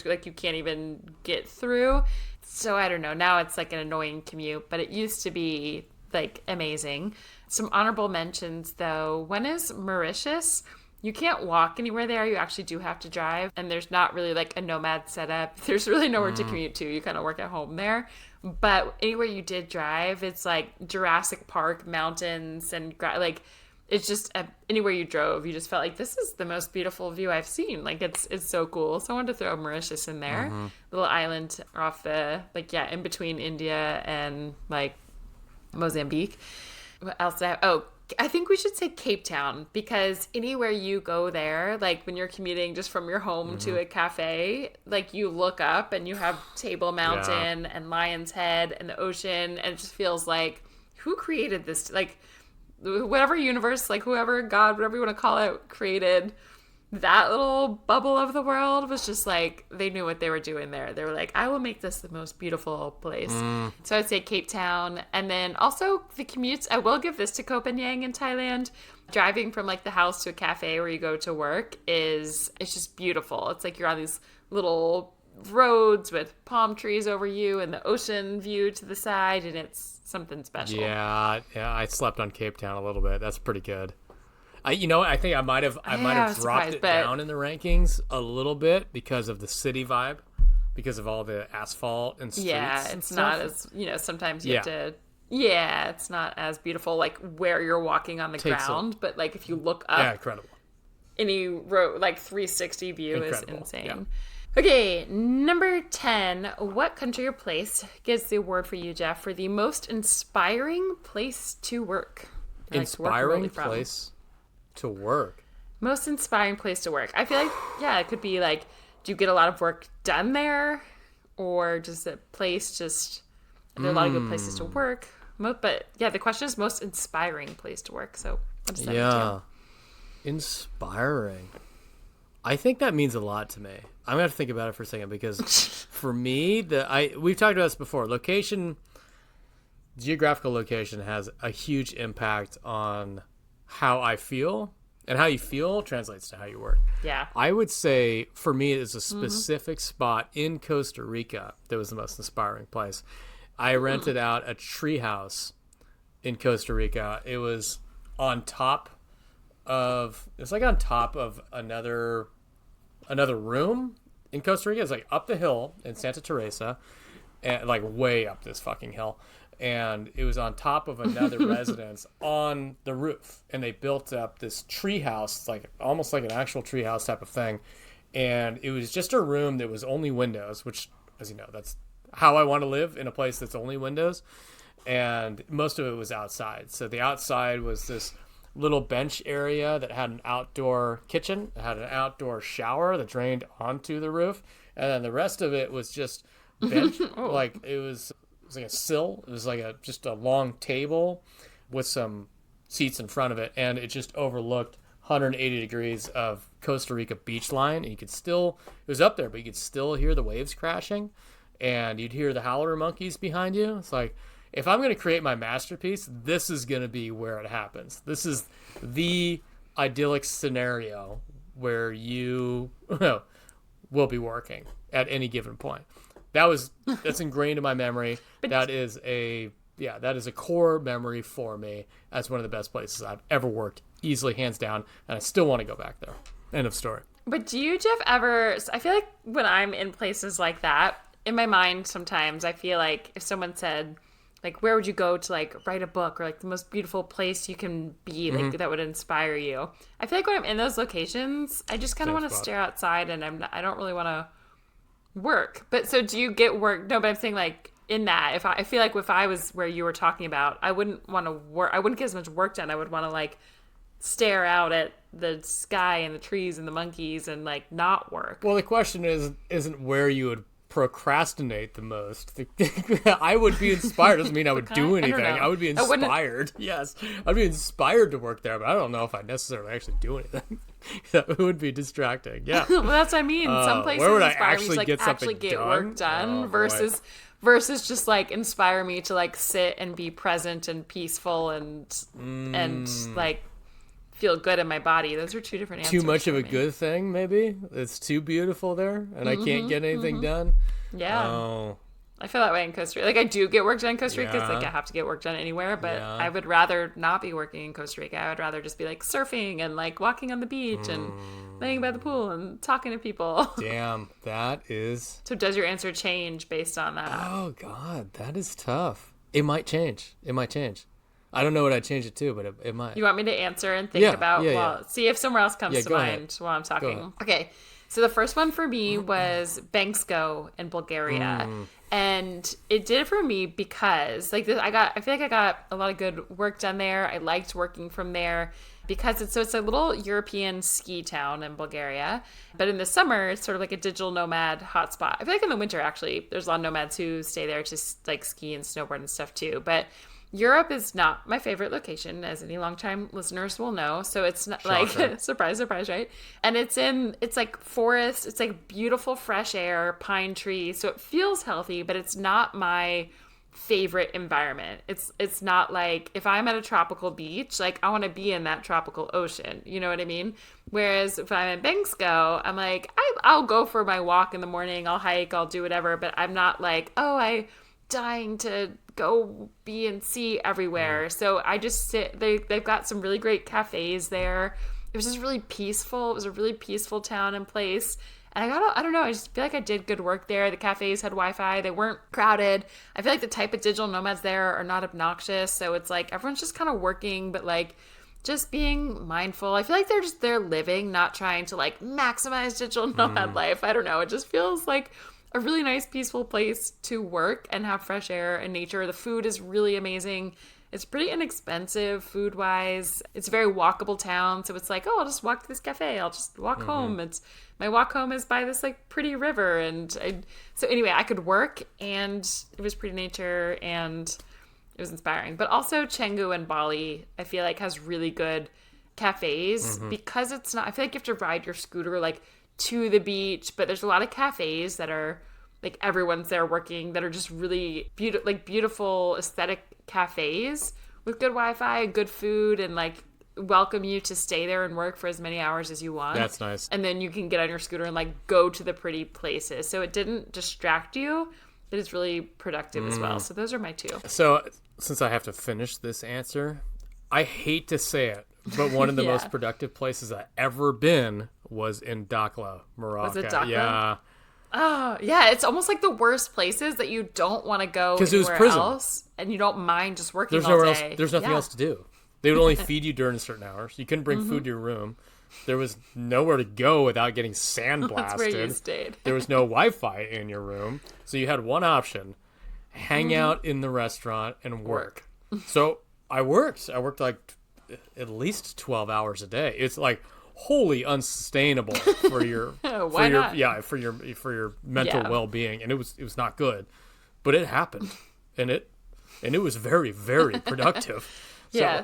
like you can't even get through. So I don't know, now it's like an annoying commute, but it used to be like amazing. Some honorable mentions though. One is Mauritius. You can't walk anywhere there. You actually do have to drive. And there's not really like a nomad setup. There's really nowhere to commute to. You kind of work at home there. But anywhere you did drive, it's like Jurassic Park, mountains, and like it's just anywhere you drove, you just felt like this is the most beautiful view I've seen. Like it's so cool. So I wanted to throw Mauritius in there. Little island off the, like, yeah, in between India and like Mozambique. What else did I have? Oh, I think we should say Cape Town, because anywhere you go there, like when you're commuting just from your home to a cafe, like you look up and you have Table Mountain and Lion's Head and the ocean, and it just feels like, who created this? Like whatever universe, like whoever, God, whatever you want to call it, created that little bubble of the world was just like, they knew what they were doing there. They were like, I will make this the most beautiful place. So I'd say Cape Town. And then also the commutes. I will give this to Koh Phangan in Thailand. Driving from like the house to a cafe where you go to work it's just beautiful. It's like you're on these little roads with palm trees over you and the ocean view to the side, and it's something special. Yeah, I slept on Cape Town a little bit. That's pretty good. I think I might have dropped it down in the rankings a little bit because of the city vibe, because of all the asphalt and streets. Yeah, it's not as, sometimes you have to. Yeah, it's not as beautiful like where you're walking on the ground, but like if you look up, incredible. Any road, like 360 view is insane. Yeah. Okay, number 10. What country or place gets the award for you, Jeff, for the most inspiring place to work? Inspiring place to work. Most inspiring place to work. I feel like, it could be like, do you get a lot of work done there? Or just a place are there a lot of good places to work? But yeah, the question is most inspiring place to work. So what does that mean to you? Inspiring. I think that means a lot to me. I'm going to have to think about it for a second because for me, we've talked about this before. Geographical location has a huge impact on how I feel, and how you feel translates to how you work. Yeah. I would say for me, it's a specific spot in Costa Rica that was the most inspiring place. I rented out a tree house in Costa Rica. It was on top of another room in Costa Rica. It's like up the hill in Santa Teresa, and like way up this fucking hill. And it was on top of another residence on the roof. And they built up this tree house, like almost like an actual tree house type of thing. And it was just a room that was only windows, which, as you know, that's how I want to live, in a place that's only windows. And most of it was outside. So the outside was this little bench area that had an outdoor kitchen. It had an outdoor shower that drained onto the roof. And then the rest of it was just bench. Like it was like a sill. It was like just a long table with some seats in front of it. And it just overlooked 180 degrees of Costa Rica beach line. And it was up there, but you could still hear the waves crashing. And you'd hear the howler monkeys behind you. It's like, if I'm going to create my masterpiece, this is going to be where it happens. This is the idyllic scenario where you will be working at any given point. That's ingrained in my memory. That is a core memory for me. That's one of the best places I've ever worked, easily, hands down, and I still want to go back there. End of story. But do you, Jeff, I feel like when I'm in places like that, in my mind sometimes I feel like if someone said, like, where would you go to, like, write a book, or, like, the most beautiful place you can be, like, that would inspire you? I feel like when I'm in those locations, I just kind of want to stare outside, and I don't really want to work. But so do you get work? No, but I'm saying, like, in that, I feel like if I was where you were talking about, I wouldn't want to work. I wouldn't get as much work done. I would want to, like, stare out at the sky and the trees and the monkeys and, like, not work. Well, the question isn't where you would procrastinate the most. I would be inspired. Doesn't mean I would do anything. I would be inspired. Yes, I'd be inspired to work there, but I don't know if I'd necessarily actually do anything. That would be distracting. Yeah. Well, that's what I mean. Some places where would inspire I actually me to, like, get work done versus just, like, inspire me to, like, sit and be present and peaceful and like feel good in my body. Those are two different answers. Too much of a good thing, maybe? It's too beautiful there, and I can't get anything done? Yeah. Oh. I feel that way in Costa Rica. Like, I do get work done in Costa Rica because, like, I have to get work done anywhere, but I would rather not be working in Costa Rica. I would rather just be, like, surfing and, like, walking on the beach and laying by the pool and talking to people. Damn, that is... So does your answer change based on that? Oh, God, that is tough. It might change. I don't know what I'd change it to, but it might. You want me to answer and think about, see if somewhere else comes to mind while I'm talking. Okay. So the first one for me was Bansko in Bulgaria. And it did it for me because, like, I feel like I got a lot of good work done there. I liked working from there. because it's a little European ski town in Bulgaria. But in the summer, it's sort of like a digital nomad hotspot. I feel like in the winter, actually, there's a lot of nomads who stay there to like ski and snowboard and stuff too. But Europe is not my favorite location, as any longtime listeners will know. So it's not like, surprise, surprise, right? And it's like forest. It's like beautiful fresh air, pine trees. So it feels healthy, but it's not my favorite environment. It's not like if I'm at a tropical beach, like I want to be in that tropical ocean. You know what I mean? Whereas if I'm in Bangsko, I'm like, I'll go for my walk in the morning. I'll hike. I'll do whatever. But I'm not like, I'm dying to go be and see everywhere. So I just sit. They've got some really great cafes there. It was just really peaceful. It was a really peaceful town and place. And I don't know, I just feel like I did good work there. The cafes had Wi-Fi. They weren't crowded. I feel like the type of digital nomads there are not obnoxious. So it's like everyone's just kind of working, but like just being mindful. I feel like they're living, not trying to like maximize digital nomad life. I don't know. It just feels like a really nice, peaceful place to work and have fresh air and nature. The food is really amazing. It's pretty inexpensive food-wise. It's a very walkable town. So it's like, I'll just walk to this cafe. I'll just walk home. My walk home is by this like pretty river. So anyway, I could work and it was pretty nature and it was inspiring. But also Canggu and Bali, I feel like has really good cafes because it's not, I feel like you have to ride your scooter like to the beach, but there's a lot of cafes that are like everyone's there working that are just really beautiful aesthetic cafes with good Wi-Fi, good food, and like welcome you to stay there and work for as many hours as you want. That's nice. And then you can get on your scooter and like go to the pretty places. So it didn't distract you, but it's really productive as well. So those are my two. So since I have to finish this answer, I hate to say it, but one of the most productive places I've ever been was in Dakhla, Morocco. Was it Dakhla? Yeah. Oh, yeah. It's almost like the worst places that you don't want to go anywhere else. And you don't mind just working all day. There's nothing else to do. They would only feed you during certain hours. You couldn't bring food to your room. There was nowhere to go without getting sandblasted. That's where you stayed. There was no Wi-Fi in your room. So you had one option: hang out in the restaurant and work. So I worked. I worked like at least 12 hours a day. It's like wholly unsustainable for your for your mental well-being, and it was not good, but it happened, and it was very, very productive.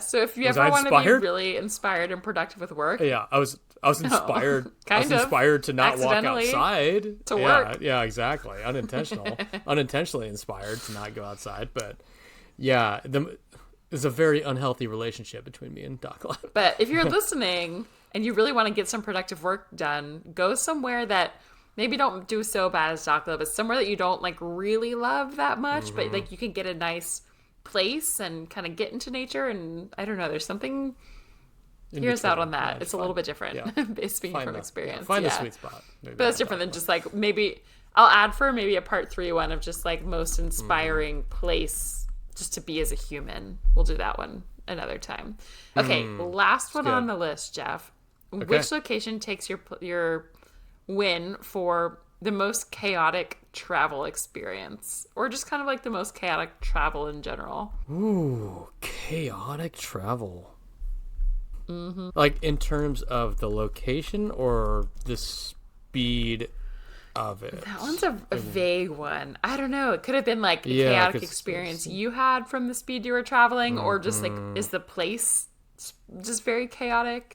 So if you ever want to be really inspired and productive with work, I was inspired. I was inspired to not walk outside to work. Yeah, exactly. Unintentionally inspired to not go outside, but there's a very unhealthy relationship between me and Dakhla. But if you're listening and you really want to get some productive work done, go somewhere that maybe don't do so bad as Dakhla, but somewhere that you don't like really love that much, but like you can get a nice place and kind of get into nature. And I don't know, there's something. Hear us out on that. It's a little bit different based from experience. Find the sweet spot. But that's different than just like maybe I'll add for maybe a part 3 one of just like most inspiring place just to be as a human. We'll do that one another time. Okay, last one on the list, Jeff. Okay. Which location takes your win for the most chaotic travel experience, or just kind of like the most chaotic travel in general? Ooh, chaotic travel. Like in terms of the location or the speed of it? That one's a vague one. I don't know. It could have been like a chaotic experience you had from the speed you were traveling, or just like, is the place just very chaotic?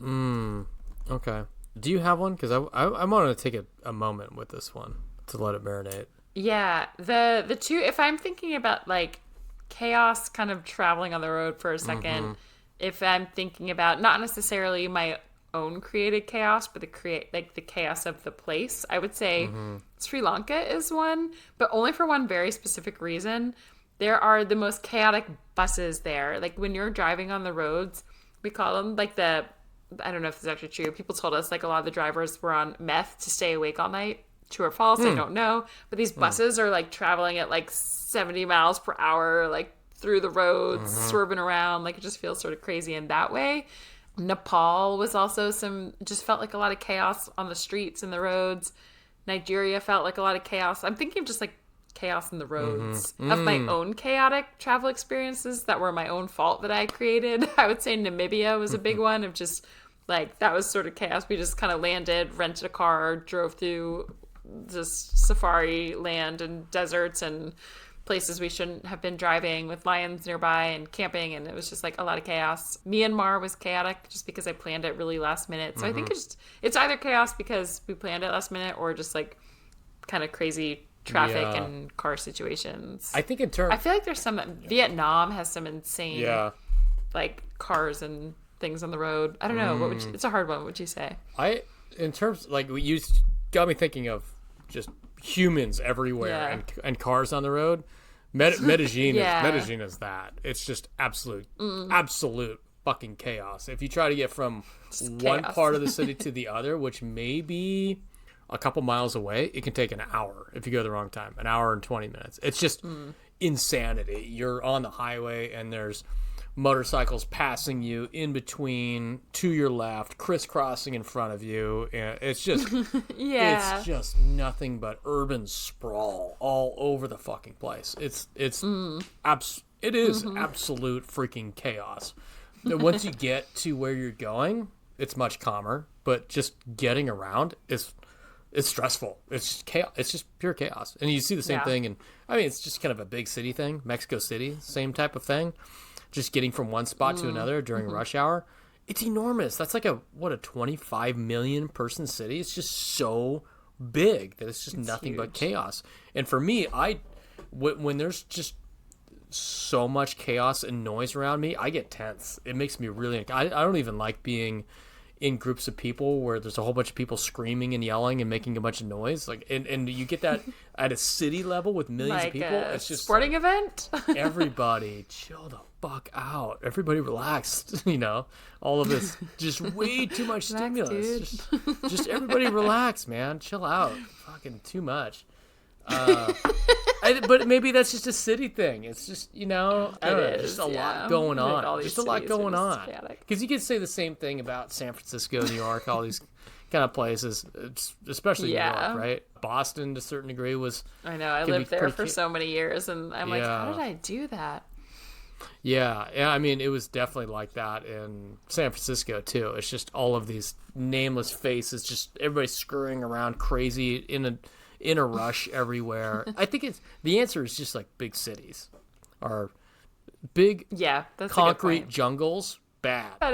Okay. Do you have one? Because I want to take a moment with this one to let it marinate. Yeah. The two, if I'm thinking about like chaos kind of traveling on the road for a second, if I'm thinking about not necessarily my own created chaos, but the chaos of the place, I would say Sri Lanka is one, but only for one very specific reason. There are the most chaotic buses there. Like when you're driving on the roads, we call them like I don't know if this is actually true. People told us like a lot of the drivers were on meth to stay awake all night. True or false, I don't know. But these buses are like traveling at like 70 miles per hour, like through the roads, swerving around. Like it just feels sort of crazy in that way. Nepal was also just felt like a lot of chaos on the streets and the roads. Nigeria felt like a lot of chaos. I'm thinking of just like chaos in the roads. Of my own chaotic travel experiences that were my own fault that I created, I would say Namibia was a big one of just like, that was sort of chaos. We just kind of landed, rented a car, drove through this safari land and deserts and places we shouldn't have been driving with lions nearby and camping, and it was just like a lot of chaos. Myanmar was chaotic just because I planned it really last minute. So I think it's either chaos because we planned it last minute or just like kind of crazy traffic and car situations. I think I feel like there's some Vietnam has some insane like cars and things on the road. I don't know. What would you, it's a hard one. What would you say? In terms like you got me thinking of just humans everywhere and cars on the road. Medellin is that. It's just absolute fucking chaos. If you try to get from one part of the city to the other, which may be a couple miles away, it can take an hour if you go the wrong time. An hour and 20 minutes. It's just insanity. You're on the highway and there's motorcycles passing you in between, to your left, crisscrossing in front of you. And it's just it's just nothing but urban sprawl all over the fucking place. It is absolute freaking chaos. Once you get to where you're going, it's much calmer, but just getting around it's stressful. It's just chaos. It's just pure chaos. And you see the same thing, and I mean, it's just kind of a big city thing. Mexico City, same type of thing. Just getting from one spot to another during rush hour. It's enormous. That's like a 25 million person city. It's just so big that it's just nothing but chaos. And for me, when there's just so much chaos and noise around me, I get tense. It makes me really, I don't even like being in groups of people where there's a whole bunch of people screaming and yelling and making a bunch of noise. Like, and you get that at a city level with millions like of people. It's just sporting event. Everybody chill the fuck out. Everybody relax. All of this just way too much stimulus. Just everybody relax, man. Chill out. Fucking too much. But maybe that's just a city thing. It's just, I don't know, just a lot going on. Just a lot going on. Because you could say the same thing about San Francisco, New York, all these kind of places, especially New York, right? Boston, to a certain degree, was... I know. I lived there for so many years, and I'm like, how did I do that? Yeah, I mean, it was definitely like that in San Francisco, too. It's just all of these nameless faces, just everybody scurrying around crazy in a rush everywhere. I think the answer is just like big cities are big. Yeah, that's concrete jungles. Bad. That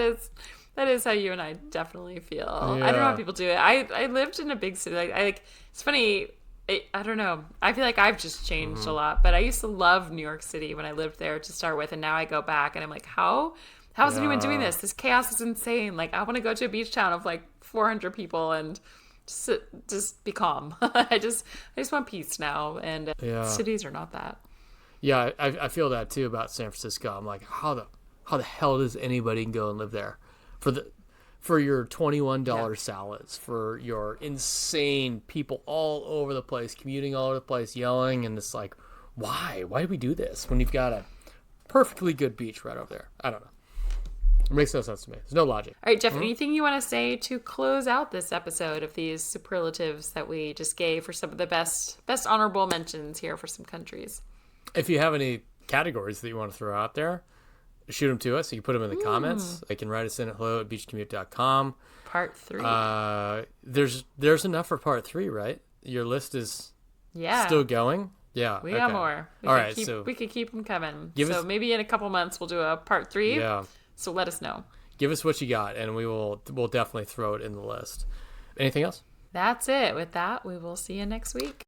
is how you and I definitely feel. Yeah. I don't know how people do it. I lived in a big city. It's funny. I don't know. I feel like I've just changed a lot. But I used to love New York City when I lived there to start with, and now I go back and I'm like, how is anyone doing this? This chaos is insane. Like, I want to go to a beach town of like 400 people and just be calm. I just want peace now, and cities are not that. Yeah, I feel that too about San Francisco. I'm like, how the hell does anybody go and live there for your $21 salads, for your insane people all over the place, commuting all over the place, yelling, and it's like, why do we do this when you've got a perfectly good beach right over there? I don't know. It makes no sense to me. There's no logic. All right, Jeff, anything you want to say to close out this episode of these superlatives that we just gave for some of the best honorable mentions here for some countries? If you have any categories that you want to throw out there, shoot them to us. You can put them in the comments. You can write us in at hello@beachcommute.com. Part 3. There's enough for part 3, right? Your list is still going? Yeah. We got more. We could keep them coming. Maybe in a couple months we'll do a part 3. Yeah. So let us know. Give us what you got, and we'll definitely throw it in the list. Anything else? That's it. With that, we will see you next week.